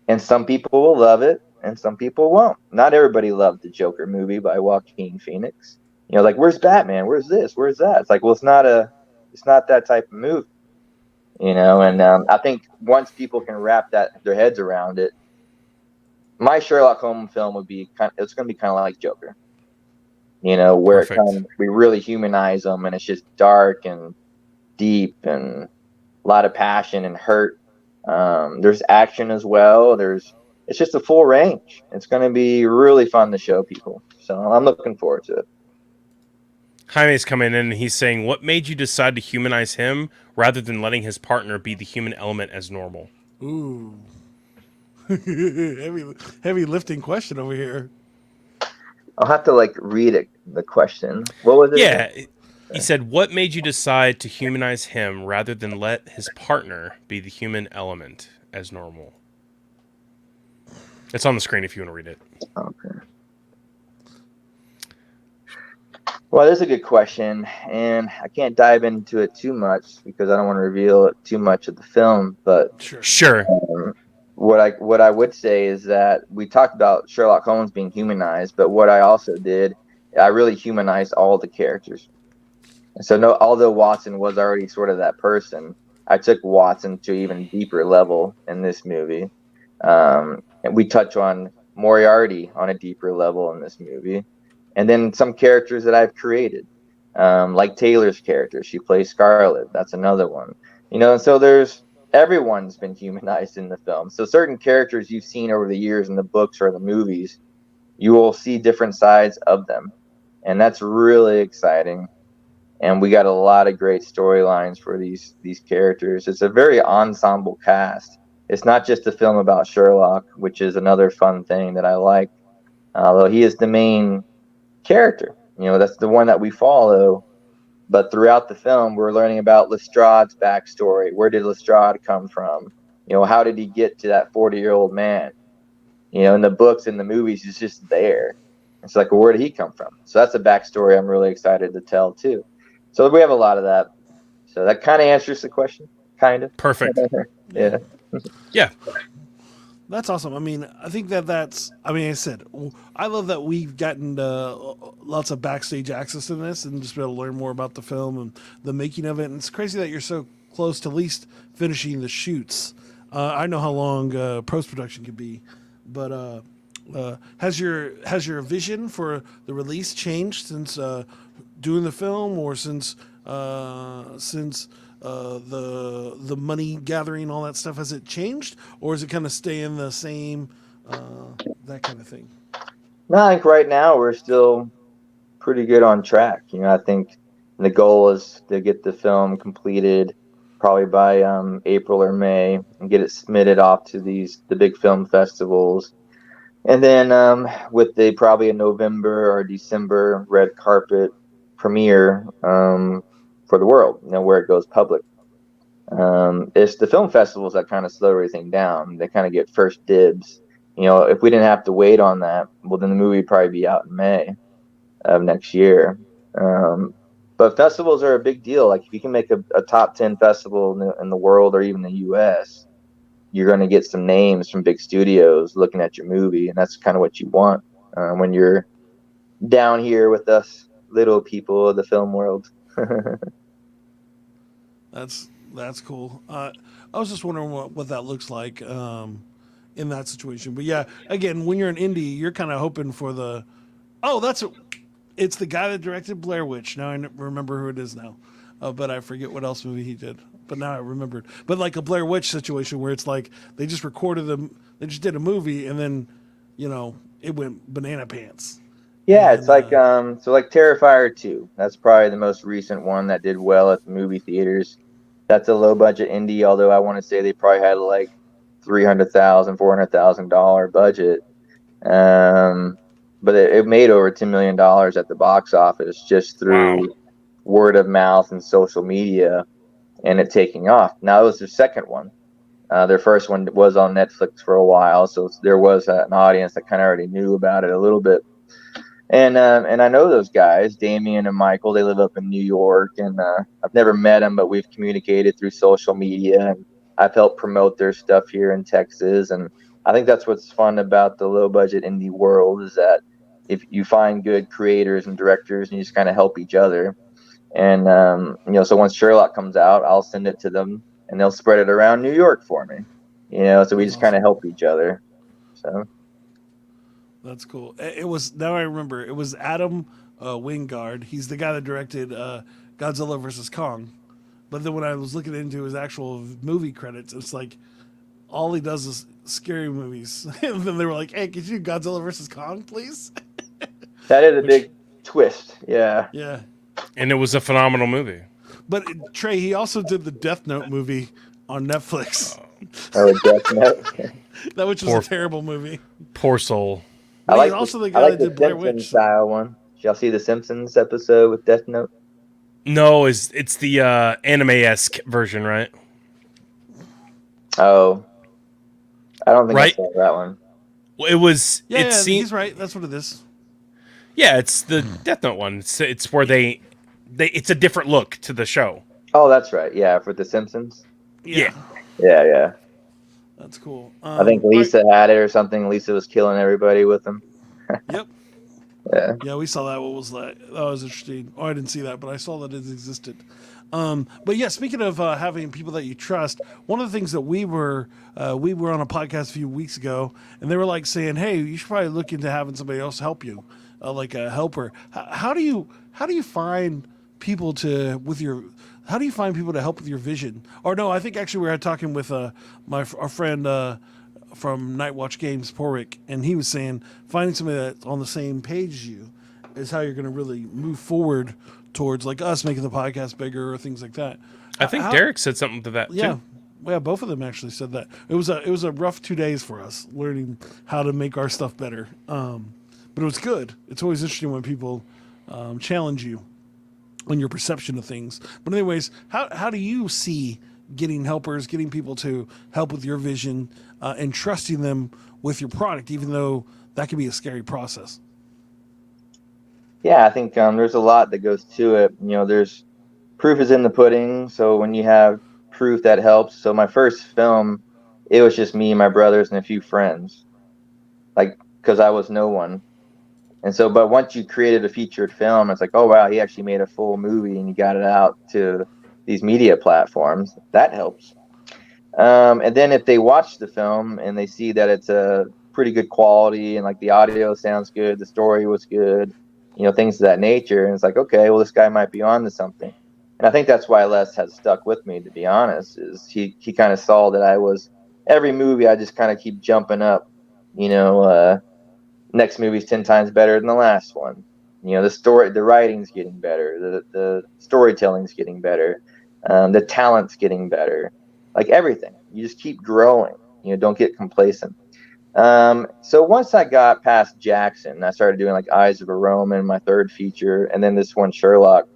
And some people will love it, and some people won't. Not everybody loved the Joker movie by Joaquin Phoenix. Like, where's Batman? Where's this? Where's that? It's like, well, it's not that type of movie. And I think once people can wrap their heads around it, my Sherlock Holmes film would be it's going to be kind of like Joker, where we really humanize them, and it's just dark and deep and a lot of passion and hurt. There's action as well. It's just a full range. It's going to be really fun to show people. So I'm looking forward to it. Jaime's coming in and he's saying, what made you decide to humanize him rather than letting his partner be the human element as normal? Ooh. heavy lifting question over here. I'll have to read the question. What was it? Yeah. He said, what made you decide to humanize him rather than let his partner be the human element as normal? It's on the screen if you want to read it. Okay. Well, that's a good question, and I can't dive into it too much because I don't want to reveal too much of the film. But sure. What I would say is that we talked about Sherlock Holmes being humanized, but what I also did, I really humanized all the characters. So although Watson was already sort of that person, I took Watson to an even deeper level in this movie. And we touch on Moriarty on a deeper level in this movie. And then some characters that I've created, like Taylor's character. She plays Scarlet. That's another one. And so everyone's been humanized in the film. So certain characters you've seen over the years in the books or the movies, you will see different sides of them. And that's really exciting. And we got a lot of great storylines for these characters. It's a very ensemble cast. It's not just a film about Sherlock, which is another fun thing that I like. Although he is the main character, that's the one that we follow. But throughout the film, we're learning about Lestrade's backstory. Where did Lestrade come from? How did he get to that 40-year-old man? In the books and the movies, he's just there. It's like, well, where did he come from? So that's a backstory I'm really excited to tell too. So we have a lot of that. So that kind of answers the question, kind of. Perfect. Yeah. Yeah. That's awesome. I mean, I think that's. I mean, I said, I love that we've gotten lots of backstage access in this, and just be able to learn more about the film and the making of it. And it's crazy that you're so close to at least finishing the shoots. I know how long post production can be, but has your vision for the release changed since doing the film, or since the money gathering, all that stuff? Has it changed, or is it kind of staying the same, that kind of thing? No, I think right now we're still pretty good on track. I think the goal is to get the film completed probably by April or May and get it submitted off to the big film festivals. And then with probably a November or December red carpet premiere for the world, where it goes public. It's the film festivals that kind of slow everything down. They kind of get first dibs. If we didn't have to wait on that, well, then the movie would probably be out in May of next year. But festivals are a big deal. Like if you can make a top 10 festival in the world or even the US, you're going to get some names from big studios looking at your movie. And that's kind of what you want when you're down here with us little people of the film world. That's cool. I was just wondering what that looks like in that situation. But yeah, again, when you're an indie, you're kind of hoping for it's the guy that directed Blair Witch. Now I remember who it is now, but I forget what else movie he did. But now I remembered. But like a Blair Witch situation where it's like they just recorded them, they just did a movie, and then it went banana pants. Yeah, And, it's like like Terrifier 2. That's probably the most recent one that did well at the movie theaters. That's a low budget indie, although I want to say they probably had like $300,000, $400,000 budget. But it made over $10 million at the box office just through word of mouth and social media, and it taking off. Now it was their second one. Their first one was on Netflix for a while, so there was an audience that kind of already knew about it a little bit. And I know those guys, Damien and Michael. They live up in New York, and I've never met them, but we've communicated through social media, and I've helped promote their stuff here in Texas. And I think that's what's fun about the low budget indie world, is that if you find good creators and directors, and you just kind of help each other. And so once Sherlock comes out, I'll send it to them, and they'll spread it around New York for me. So we just kind of help each other. So. That's cool. It was, now I remember, it was Adam Wingard. He's the guy that directed Godzilla vs. Kong. But then when I was looking into his actual movie credits, it's like all he does is scary movies. And then they were like, "Hey, could you do Godzilla vs. Kong, please?" That is a big twist. Yeah. Yeah. And it was a phenomenal movie. But Trey, he also did the Death Note movie on Netflix. Oh, Death Note. That which was a terrible movie. Poor soul. But he's also the guy that did Blair Witch. Simpsons style one. Did y'all see the Simpsons episode with Death Note? No, it's the anime-esque version, right? Oh, I don't think I saw that one. Well, it was. Yeah, he's right. That's what it is. Yeah, it's the Death Note one. It's where they it's a different look to the show. Oh, that's right. Yeah, for the Simpsons. Yeah. That's cool. I think Lisa had it or something. Lisa was killing everybody with them. Yep. Yeah, we saw that. What was that? That was interesting. Oh, I didn't see that, but I saw that it existed. But yeah, speaking of having people that you trust, one of the things that we were on a podcast a few weeks ago, and they were like saying, "Hey, you should probably look into having somebody else help you, like a helper." How do you find people to How do you find people to help with your vision? Or no, I think actually we were talking with our friend from Night Watch Games, Porrick, and he was saying finding somebody that's on the same page as you is how you're going to really move forward towards like us making the podcast bigger or things like that. I think Derek said something to that yeah. too. Yeah, both of them actually said that. It was a rough 2 days for us learning how to make our stuff better. But it was good. It's always interesting when people challenge you on your perception of things. But anyways, how do you see getting helpers, getting people to help with your vision, and trusting them with your product, even though that can be a scary process? Yeah, I think there's a lot that goes to it. There's proof is in the pudding. So when you have proof, that helps. So my first film, it was just me, my brothers, and a few friends, like because I was no one. And so, but once you created a featured film, it's like, oh wow, he actually made a full movie and you got it out to these media platforms. That helps. And then if they watch the film and they see that it's a pretty good quality and like the audio sounds good, the story was good, things of that nature, and it's like, okay, well, this guy might be on to something. And I think that's why Les has stuck with me, to be honest, is he kind of saw that I was every movie I just kind of keep jumping up, you know, next movie's 10 times better than the last one. The writing's getting better, the storytelling's getting better, the talent's getting better, like everything. You just keep growing. Don't get complacent. So once I got past Jackson, I started doing like Eyes of a Roman, my third feature, and then this one, Sherlock.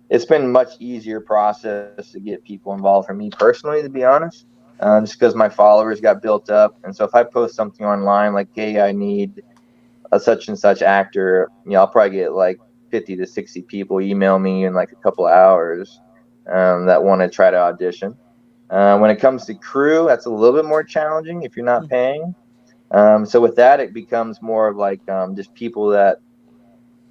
It's been a much easier process to get people involved for me personally, to be honest, just because my followers got built up. And so if I post something online like, hey, I need a such and such actor, I'll probably get like 50 to 60 people email me in like a couple of hours that want to try to audition. When it comes to crew, that's a little bit more challenging if you're not paying. So with that, it becomes more of like just people that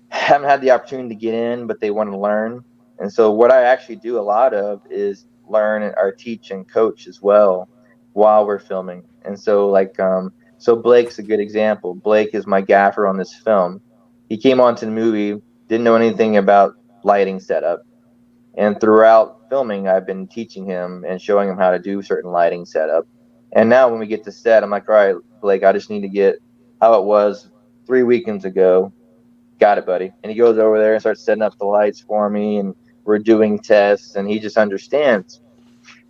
haven't had the opportunity to get in, but they want to learn. And so what I actually do a lot of is learn or teach and coach as well while we're filming. And so so Blake's a good example. Blake is my gaffer on this film. He came onto the movie, didn't know anything about lighting setup. And throughout filming, I've been teaching him and showing him how to do certain lighting setup. And now when we get to set, I'm like, all right, Blake, I just need to get how it was 3 weekends ago. Got it, buddy. And he goes over there and starts setting up the lights for me, and we're doing tests, and he just understands.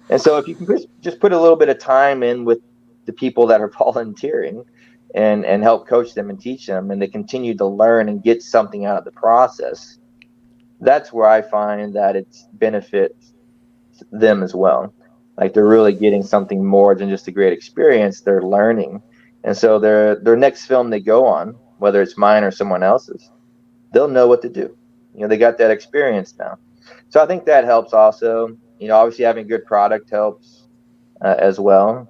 And so if you can just put a little bit of time in with the people that are volunteering and help coach them and teach them, and they continue to learn and get something out of the process, that's where I find that it's benefits them as well. Like they're really getting something more than just a great experience. They're learning. And so their next film they go on, whether it's mine or someone else's, they'll know what to do. They got that experience now. So I think that helps also. Obviously having good product helps as well.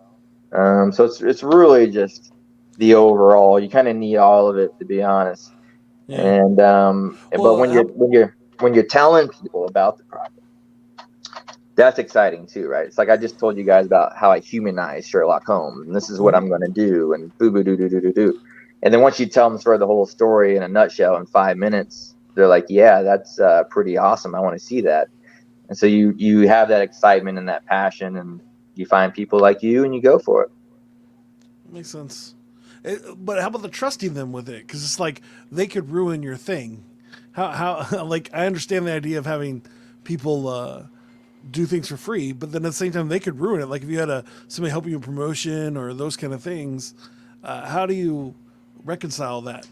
So it's really just the overall. You kind of need all of it, to be honest. Yeah. And but Well, when you're telling people about the product, that's exciting too, right? It's like I just told you guys about how I humanize Sherlock Holmes, and this is what I'm going to do, and boo boo doo doo doo doo doo. And then once you tell them sort of the whole story in a nutshell in 5 minutes, they're like, "Yeah, that's pretty awesome. I want to see that." And so you have that excitement and that passion, and you find people like you, and you go for it. makes sense. But how about the trusting them with it? Because it's like they could ruin your thing. How like I understand the idea of having people do things for free, but then at the same time they could ruin it. Like if you had somebody helping you in promotion or those kind of things, how do you reconcile that?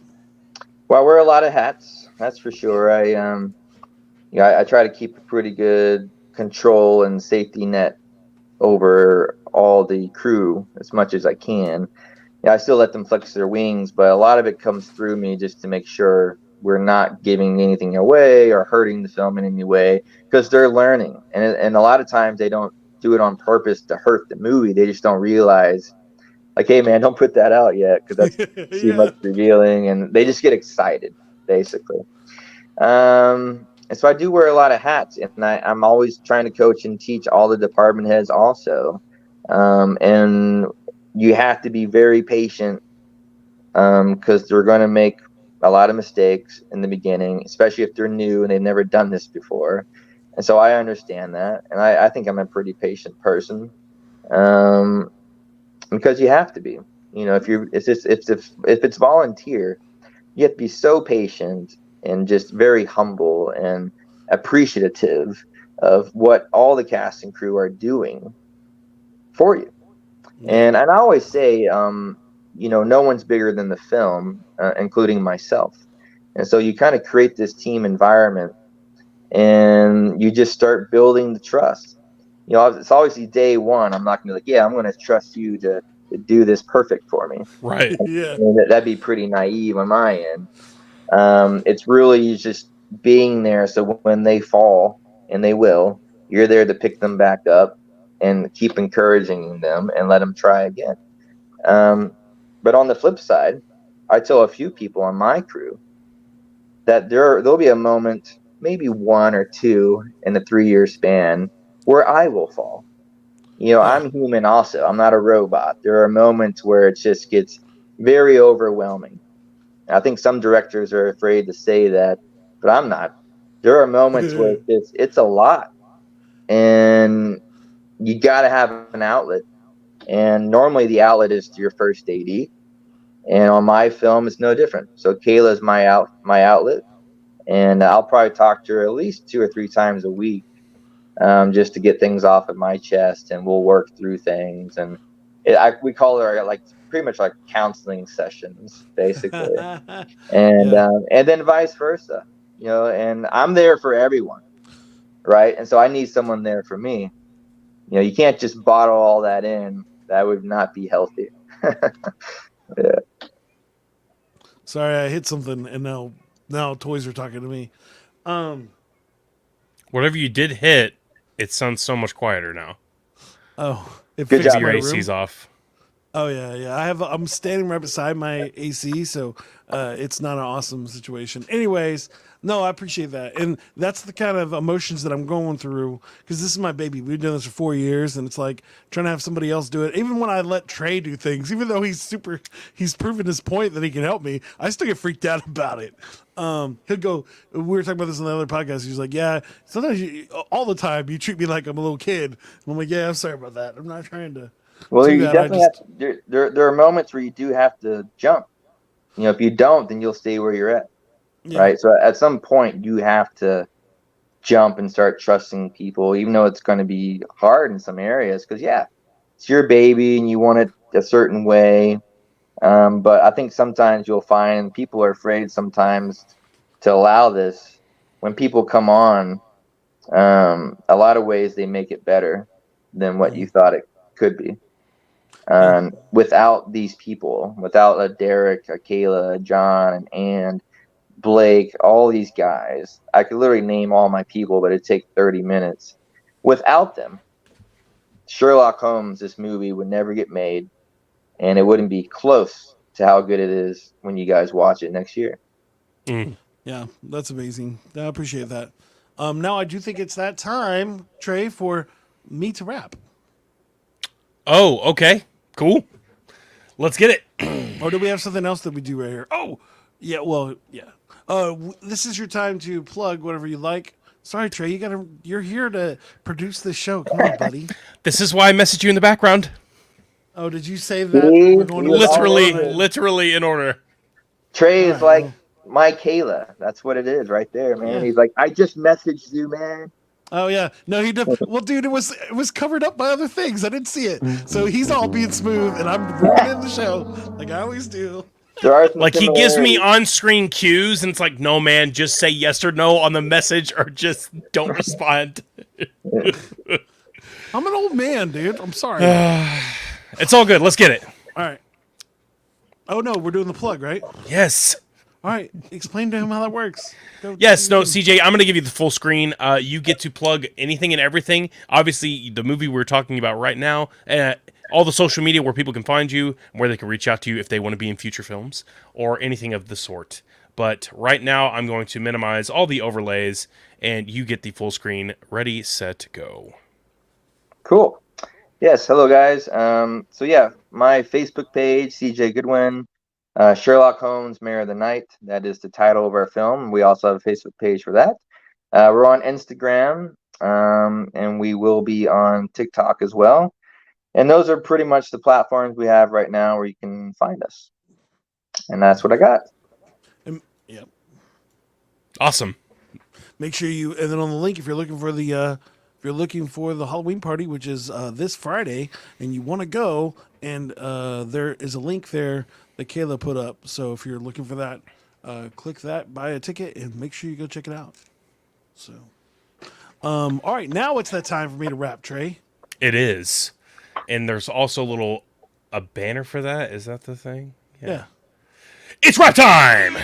Well, I wear a lot of hats, that's for sure. I try to keep a pretty good control and safety net over all the crew as much as I can. I still let them flex their wings, but a lot of it comes through me just to make sure we're not giving anything away or hurting the film in any way, because they're learning. And a lot of times they don't do it on purpose to hurt the movie. They just don't realize, like, hey, man, don't put that out yet because that's too Yeah. much revealing. And they just get excited, basically. And so I do wear a lot of hats, and I'm always trying to coach and teach all the department heads also. And you have to be very patient because they're going to make a lot of mistakes in the beginning, especially if they're new and they've never done this before. And so I understand that, and I think I'm a pretty patient person, um, because you have to be. If you if it's volunteer, you have to be so patient and just very humble and appreciative of what all the cast and crew are doing for you. Yeah. And I always say, no one's bigger than the film, including myself. And so you kind of create this team environment, and you just start building the trust. It's obviously day one. I'm not going to be like, yeah, I'm going to trust you to do this perfect for me. Right. Yeah. That'd be pretty naive on my end. It's really just being there. So when they fall, and they will, you're there to pick them back up and keep encouraging them and let them try again. But on the flip side, I tell a few people on my crew that there'll be a moment, maybe one or two in the 3 year span, where I will fall. I'm human also. I'm not a robot. There are moments where it just gets very overwhelming. I think some directors are afraid to say that, but I'm not. There are moments where it's a lot, and you got to have an outlet. And normally the outlet is to your first AD, and on my film it's no different. So Kayla's my outlet, and I'll probably talk to her at least 2 or 3 times a week, just to get things off of my chest, and we'll work through things. And we call her like pretty much like counseling sessions, basically. And Yeah. and then vice versa, and I'm there for everyone, right? And so I need someone there for me. You can't just bottle all that in. That would not be healthy. Yeah. Sorry, I hit something, and now toys are talking to me. Um. Whatever you did hit, it sounds so much quieter now. Oh, it Good fixed job. my Your room. AC's off. Oh yeah. I'm standing right beside my AC, so it's not an awesome situation. Anyways, no, I appreciate that, and that's the kind of emotions that I'm going through because this is my baby. We've done this for 4 years, and it's like trying to have somebody else do it. Even when I let Trey do things, even though he's proven his point that he can help me, I still get freaked out about it. He'll go. We were talking about this on the other podcast. He's like, "Yeah, sometimes all the time you treat me like I'm a little kid." And I'm like, "Yeah, I'm sorry about that. I'm not trying to." Well, Do you that. I definitely have just to, there are moments where you do have to jump. If you don't, then you'll stay where you're at, yeah. right? So at some point you have to jump and start trusting people, even though it's going to be hard in some areas, because it's your baby and you want it a certain way. But I think sometimes you'll find people are afraid sometimes to allow this. When people come on, a lot of ways they make it better than what you thought it could be. Yeah. Without these people, without a Derek, a Kayla, a John, and Blake, all these guys, I could literally name all my people, but it'd take 30 minutes. Without them, Sherlock Holmes, this movie would never get made, and it wouldn't be close to how good it is when you guys watch it next year. Yeah, that's amazing. I appreciate that. Now I do think it's that time, Trey, for me to rap. Oh, okay. Cool. Let's get it. Or do we have something else that we do right here? Oh, yeah. Well, yeah. This is your time to plug whatever you like. Sorry, Trey. You're here to produce this show. Come on, buddy. This is why I messaged you in the background. Oh, did you say that See? we're going to He was Literally, all over it. literally in order. Trey All is right, like well. my Kayla. That's what it is right there, man. Yeah. He's like, I just messaged you, man. Oh yeah, no, he did. Well, dude, it was covered up by other things. I didn't see it, so he's all being smooth, and I'm ruining the show like I always do. There are some Like he gives me similarities. on-screen cues, and it's like, no, man, just say yes or no on the message, or just don't respond. I'm an old man, dude. I'm sorry. It's all good. Let's get it. All right. Oh no, we're doing the plug, right? Yes. All right. Explain to him how that works. Go, Yes, no, CJ, I'm going to give you the full screen. You get to plug anything and everything. Obviously, the movie we're talking about right now, all the social media where people can find you, where they can reach out to you if they want to be in future films, or anything of the sort. But right now, I'm going to minimize all the overlays, and you get the full screen. Ready, set, go. Cool. Yes. Hello, guys. So yeah, my Facebook page, CJ Goodwin, Sherlock Holmes, Mayor of the Night. That is the title of our film. We also have a Facebook page for that. We're on Instagram, and we will be on TikTok as well. And those are pretty much the platforms we have right now where you can find us. And that's what I got. Yeah. Awesome. Make sure and then on the link, if you're looking for the Halloween party, which is this Friday, and you want to go, and there is a link there that Kayla put up. So if you're looking for that, click that, buy a ticket, and make sure you go check it out. So, all right, now it's that time for me to rap, Trey. It is. And there's also a banner for that. Is that the thing? Yeah. It's rap time!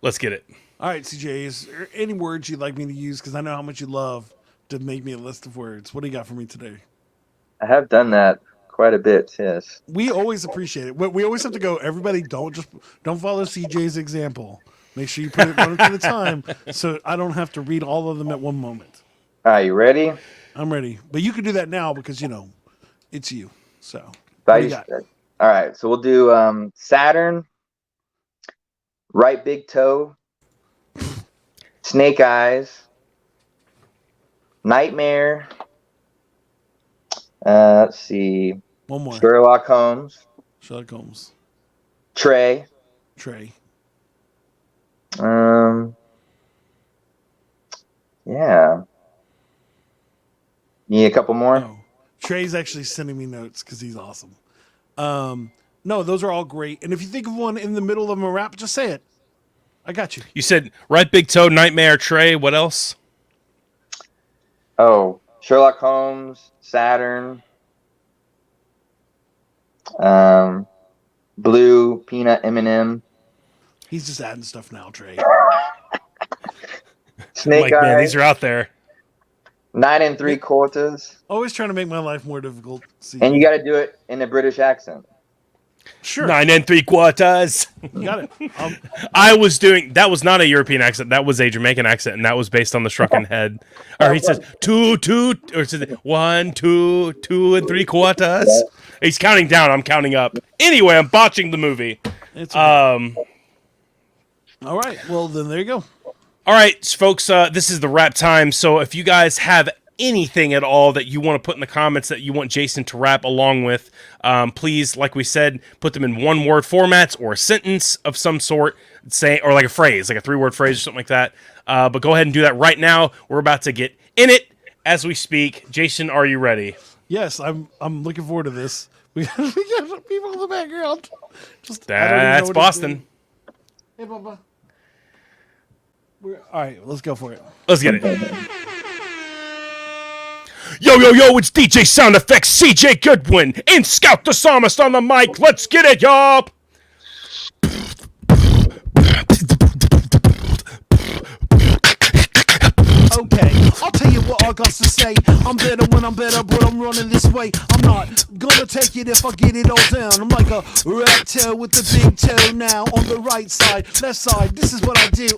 Let's get it. All right, CJ, is there any words you'd like me to use? Because I know how much you love to make me a list of words. What do you got for me today? I have done that quite a bit, yes. We always appreciate it. We always have to go. Everybody, don't follow CJ's example. Make sure you put it one at a time, so I don't have to read all of them at one moment. All right, you ready? I'm ready, but you can do that now because it's you. So All what do you got? right, so we'll do Saturn, right big toe, snake eyes, nightmare. Let's see. One more. Sherlock Holmes. Sherlock Holmes. Trey. Yeah. Need a couple more? Oh, Trey's actually sending me notes because he's awesome. No, those are all great. And if you think of one in the middle of a rap, just say it. I got you. You said right big toe, nightmare, Trey. What else? Oh, Sherlock Holmes, Saturn, Blue, Peanut, M&M. He's just adding stuff now, Trey. Snake man, Eyes, these are out there. 9 3/4. Always trying to make my life more difficult. And you got to do it in a British accent. Sure. 9 3/4. You got it. I was doing that was not a European accent. That was a Jamaican accent, and that was based on the shrunken head. Or he says 2 2, or says 1 2 2 3/4. He's counting down. I'm counting up. Anyway, I'm botching the movie. It's okay. All right. Well, then there you go. All right, folks. This is the rap time. So if you guys have anything at all that you want to put in the comments that you want Jason to rap along with, please, like we said, put them in one-word formats or a sentence of some sort, or like a phrase, like a 3-word phrase or something like that. But go ahead and do that right now. We're about to get in it as we speak. Jason, are you ready? Yes, I'm looking forward to this. We got people in the background. That's Boston. Hey, Bubba. All right, let's go for it. Let's get it. Yo, it's DJ Sound Effects, CJ Goodwin, and Scout the Psalmist on the mic. Let's get it, y'all. Okay, I'll tell you what I got to say. I'm better when I'm better, but I'm running this way. I'm not gonna take it if I get it all down. I'm like a reptile with the big toe now. On the right side, left side, this is what I do.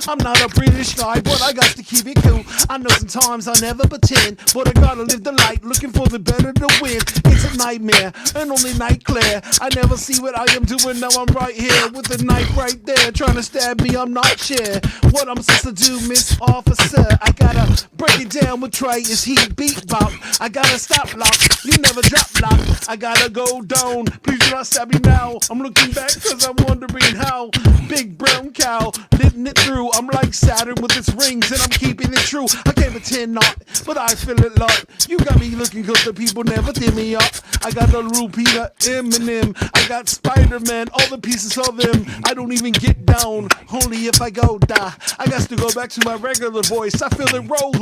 I'm not a British guy, but I got to keep it cool. I know sometimes I never pretend, but I gotta live the light, looking for the better to win. It's a nightmare, and only night clear. I never see what I am doing, now I'm right here with the knife right there, trying to stab me, I'm not sure what I'm supposed to do, Miss Officer. I gotta break it down with Trey, is he beat bop? I gotta stop lock, you never drop lock. I gotta go down, please do not stab me now. I'm looking back cause I'm wondering how big brown cow living it through. I'm like Saturn with its rings and I'm keeping it true. I can't pretend not, but I feel it lot. You got me looking cause the people never dim me up. I got the Lupita, Eminem, I got Spider-Man, all the pieces of them. I don't even get down, only if I go die. I got to go back to my regular voice, I feel it roll.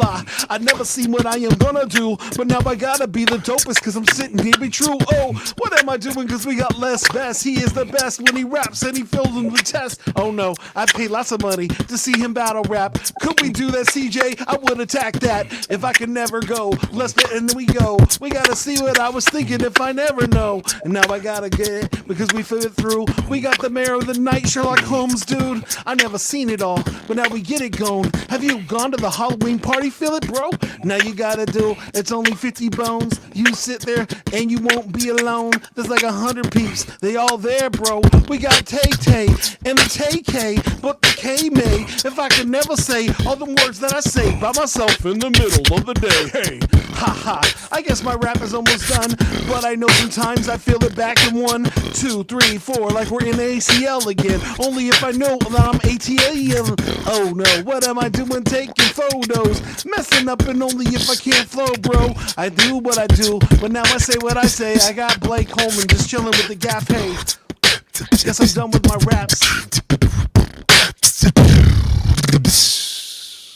I never seen what I am gonna do, but now I gotta be the dopest cause I'm sitting here be true. Oh, what am I doing cause we got less best. He is the best when he raps and he fills in the test. Oh no, I paid lots of money to see him battle rap. Could we do that, CJ? I would attack that if I could never go. Let's get and then we go. We gotta see what I was thinking if I never know. And now I gotta get it because we fit it through. We got the mayor of the night, Sherlock Holmes, dude. I never seen it all, but now we get it going. Have you gone to the Halloween party? Feel it, bro? Now you gotta do, it's only 50 bones. You sit there and you won't be alone. There's like 100 peeps, they all there, bro. We got Tay-Tay and the Tay-K, but the K-May. If I could never say all the words that I say by myself in the middle of the day. Hey, haha, I guess my rap is almost done, but I know sometimes I feel it back in 1, 2, 3, 4, like we're in ACL again. Only if I know that I'm ATL. Oh no, what am I doing taking photos? Messing up and only if I can't flow, bro. I do what I do, but now I say what I say. I got Blake Coleman just chilling with the gap. Hey, guess I'm done with my raps.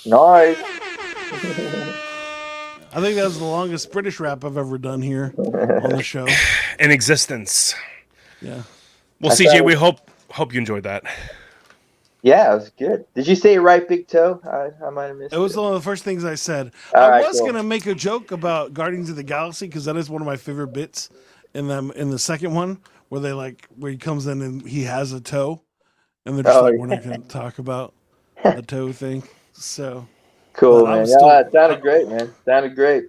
Nice. I think that was the longest British rap I've ever done here on the show. In existence. Yeah. Well, CJ, we hope you enjoyed that. Yeah, it was good. Did you say right big toe? I might have missed It was one of the first things I said. All I right, was cool. gonna make a joke about Guardians of the Galaxy because that is one of my favorite bits in them in the second one where where he comes in and he has a toe and they're just Oh, like we're not yeah. gonna talk about the toe thing. So, Cool, but I man. was Yeah, still it sounded great, man. Sounded great.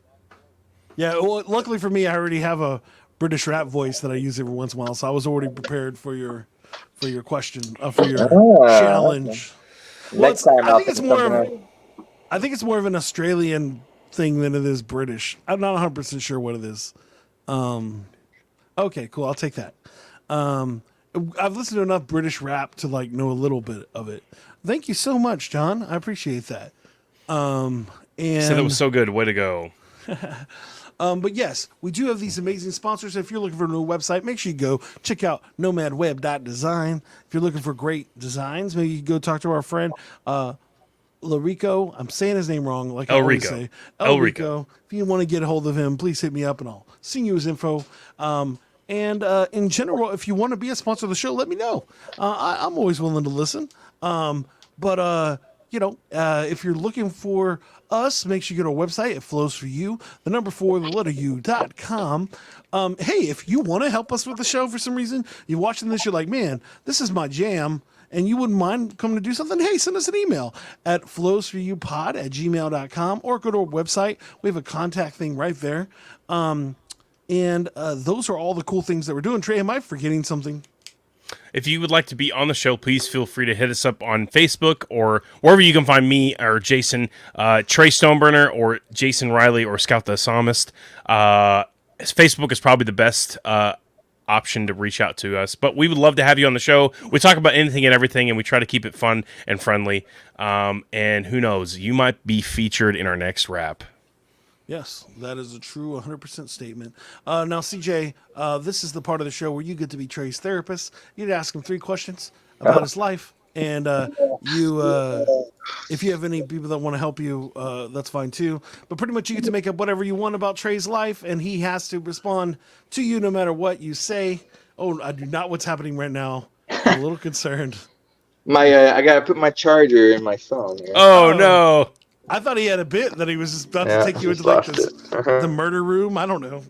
yeah. Well, luckily for me, I already have a British rap voice that I use every once in a while, so I was already prepared for your question for your Okay. challenge. Well, Next time I I'll think think it's of more something of else. I think it's more of an Australian thing than it is British. I'm not 100% sure what it is. Okay, cool. I'll take that. Um, I've listened to enough British rap to like know a little bit of it. Thank you so much, John. I appreciate that. You said that was And so good. Way to go. but yes, we do have these amazing sponsors. If you're looking for a new website, make sure you go check out nomadweb.design. If you're looking for great designs, maybe you can go talk to our friend Larico. I'm saying his name wrong, like I El always Rico. say. El Rico. Rico. If you want to get a hold of him, please hit me up and I'll send you his info. And in general, if you want to be a sponsor of the show, let me know. I'm always willing to listen. But if you're looking for us, make sure you go to our website. It flows for you. The number 4, the letter U.com. Hey, if you want to help us with the show for some reason, you're watching this, you're like, man, this is my jam, and you wouldn't mind coming to do something, hey, send us an email at flowsforyoupod@gmail.com or go to our website. We have a contact thing right there. And those are all the cool things that we're doing. Trey, am I forgetting something? If you would like to be on the show, please feel free to hit us up on Facebook or wherever you can find me or Jason, Trey Stoneburner or Jason Riley or Scout the Psalmist. Facebook is probably the best option to reach out to us. But we would love to have you on the show. We talk about anything and everything, and we try to keep it fun and friendly. And who knows, you might be featured in our next rap. Yes, that is a true 100% statement. Now, CJ, this is the part of the show where you get to be Trey's therapist. You get to ask him 3 questions about his life, and if you have any people that want to help you, that's fine too. But pretty much you get to make up whatever you want about Trey's life, and he has to respond to you no matter what you say. Oh, I do not what's happening right now. I'm a little concerned. I gotta put my charger in my phone here. Oh, Oh. no. I thought he had a bit that he was just about Yeah, to take you just into like lost this, it. the murder room. I don't know.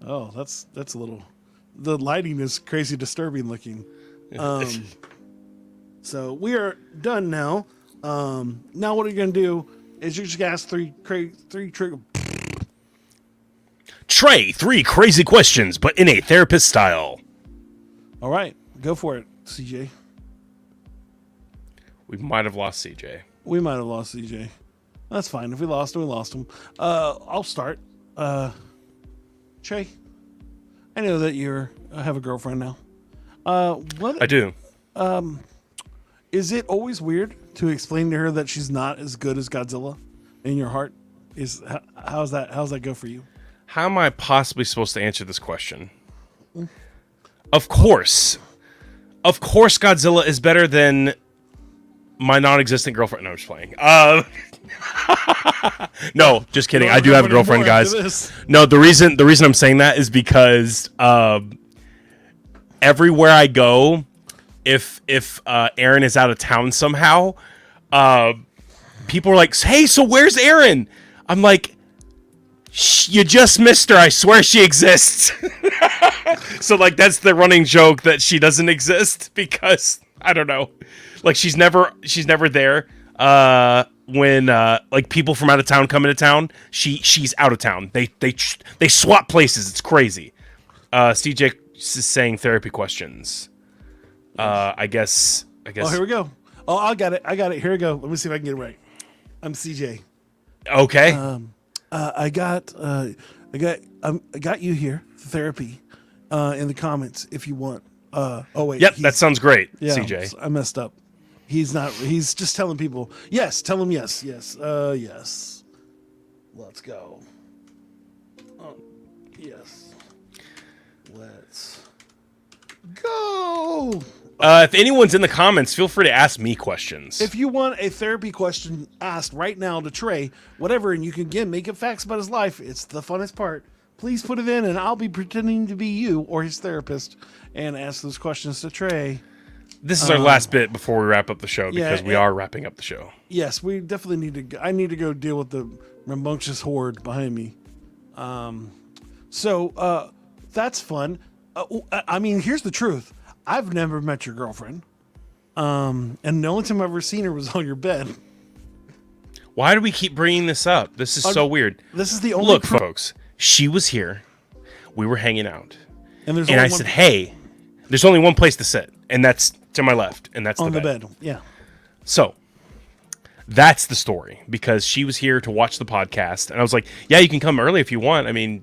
Oh, that's a little. The lighting is crazy disturbing looking. So we are done now. Now what are you gonna do? Is you're just gonna ask three trigger. Trey, 3 crazy questions, but in a therapist style. All right, go for it, CJ. We might have lost CJ. We might have lost CJ. That's fine. If we lost him, we lost him. I'll start. Trey, I know that you have a girlfriend now. What I do. is it always weird to explain to her that she's not as good as Godzilla in your heart? How's that go for you? How am I possibly supposed to answer this question? Of course. Of course Godzilla is better than my non-existent girlfriend. No, I'm just playing. No, just kidding. I do have a girlfriend, guys. No, the reason I'm saying that is because everywhere I go, if Aaron is out of town somehow, people are like, "Hey, so where's Aaron?" I'm like, "You just missed her. I swear she exists." So like that's the running joke that she doesn't exist because I don't know. Like she's never there. When like people from out of town come into town, she's out of town. They swap places. It's crazy. CJ is saying therapy questions. I guess. Oh, here we go. Oh, I got it. Here we go. Let me see if I can get it right. I'm CJ. Okay. I got you here for therapy in the comments if you want. Oh wait. Yep, that sounds great, yeah, CJ. I messed up. He's not. He's just telling people. Yes, tell him yes. Yes. Yes. Let's go. Yes. Let's go. If anyone's in the comments, feel free to ask me questions. If you want a therapy question asked right now to Trey, whatever, and you can again make up facts about his life, it's the funnest part. Please put it in, and I'll be pretending to be you or his therapist and ask those questions to Trey. This is our last bit before we wrap up the show because we are wrapping up the show. Yes, we definitely need to. I need to go deal with the rambunctious horde behind me. So that's fun. I mean, here's the truth. I've never met your girlfriend. And the only time I've ever seen her was on your bed. Why do we keep bringing this up? This is so weird. This is the only. Look, folks. She was here. We were hanging out. And I said, hey, there's only one place to sit. And that's to my left. And that's on the bed. Yeah. So that's the story. Because she was here to watch the podcast. And I was like, yeah, you can come early if you want. I mean,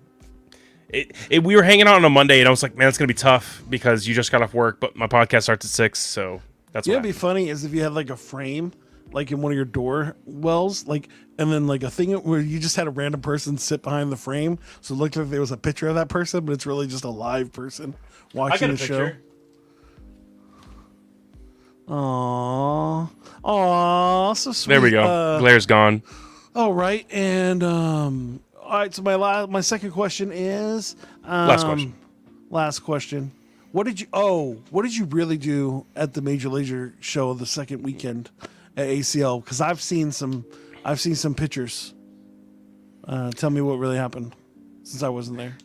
we were hanging out on a Monday. And I was like, man, it's going to be tough because you just got off work. But my podcast starts at 6. So that's what it'd be funny is if you had like a frame. Like in one of your door wells, like, and then like a thing where you just had a random person sit behind the frame, so it looked like there was a picture of that person, but it's really just a live person watching the show. Aww, so sweet. There we go. Blair's gone. All right, and all right. So my second question is last question. What did you really do at the Major Laser show the second weekend? At ACL, because I've seen some pictures. Tell me what really happened since I wasn't there.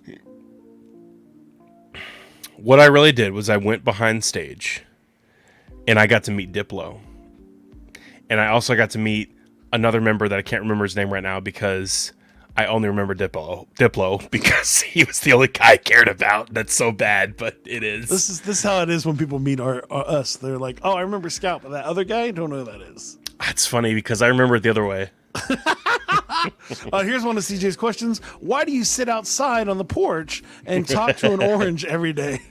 What I really did was I went behind stage and I got to meet Diplo. And I also got to meet another member that I can't remember his name right now because I only remember Diplo because he was the only guy I cared about. That's so bad, but it is. This is how it is when people meet us. They're like, oh, I remember Scout, but that other guy, I don't know who that is. That's funny because I remember it the other way. Here's one of CJ's questions. Why do you sit outside on the porch and talk to an orange every day?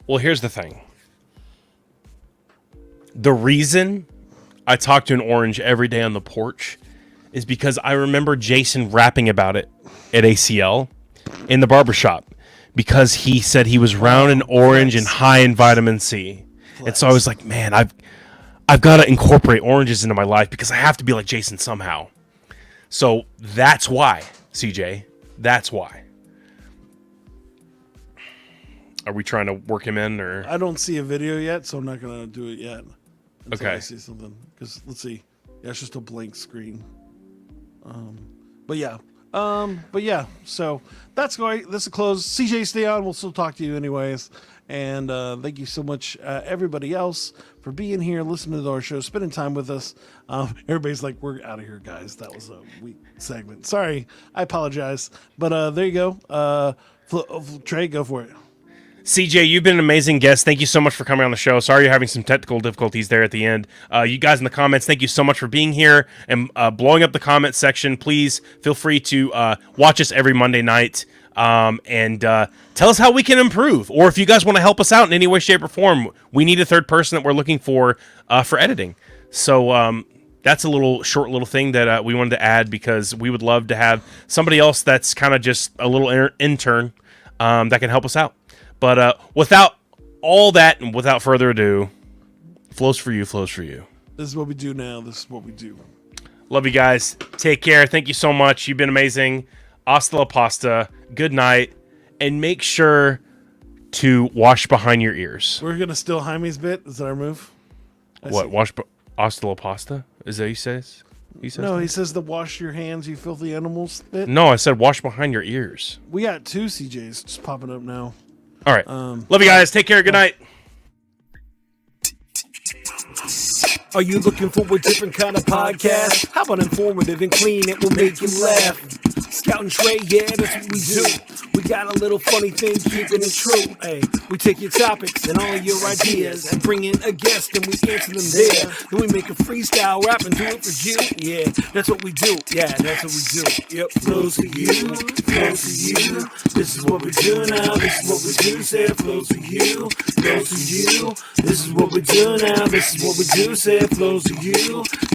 Well, here's the thing. The reason I talk to an orange every day on the porch is because I remember Jason rapping about it at ACL in the barbershop because he said he was round and orange and high in vitamin C. And so I was like, man, I've got to incorporate oranges into my life because I have to be like Jason somehow. So that's why, CJ. That's why. Are we trying to work him in, or? I don't see a video yet, so I'm not going to do it yet. Until Okay. I see something. Because, let's see. Yeah, it's just a blank screen. But yeah. So that's great. This is close. CJ, stay on. We'll still talk to you anyways. And thank you so much, everybody else, for being here, listening to our show, spending time with us. Everybody's like, we're out of here, guys. That was a weak segment. Sorry. I apologize. But there you go. Trey, go for it. CJ, you've been an amazing guest. Thank you so much for coming on the show. Sorry you're having some technical difficulties there at the end. You guys in the comments, thank you so much for being here and blowing up the comment section. Please feel free to watch us every Monday night and tell us how we can improve. Or if you guys want to help us out in any way, shape, or form, we need a third person that we're looking for editing. So that's a short little thing that we wanted to add because we would love to have somebody else that's kind of just a little intern that can help us out. But without all that and without further ado, flows for you. This is what we do now. This is what we do. Love you guys. Take care. Thank you so much. You've been amazing. Hasta la pasta. Good night. And make sure to wash behind your ears. We're going to steal Jaime's bit. Is that our move? Wash hasta la pasta? Is that what he says? No, he says the wash your hands, you filthy animals bit. No, I said wash behind your ears. We got 2 CJs just popping up now. All right. Love you guys. Take care. Good night. Are you looking for a different kind of podcast? How about informative and clean? It will make you laugh. Scout and Trey, yeah, that's what we do. We got a little funny thing, keeping it true. Hey, we take your topics and all your ideas and bring in a guest and we answer them there. Then we make a freestyle rap and do it for you. Yeah, that's what we do. Yeah, that's what we do. Yep, flows to you, flows to you. This is what we do now. This is what we do. Say it flows to you, flows to you. This is what we do now. This is what we do. Say it flows to you.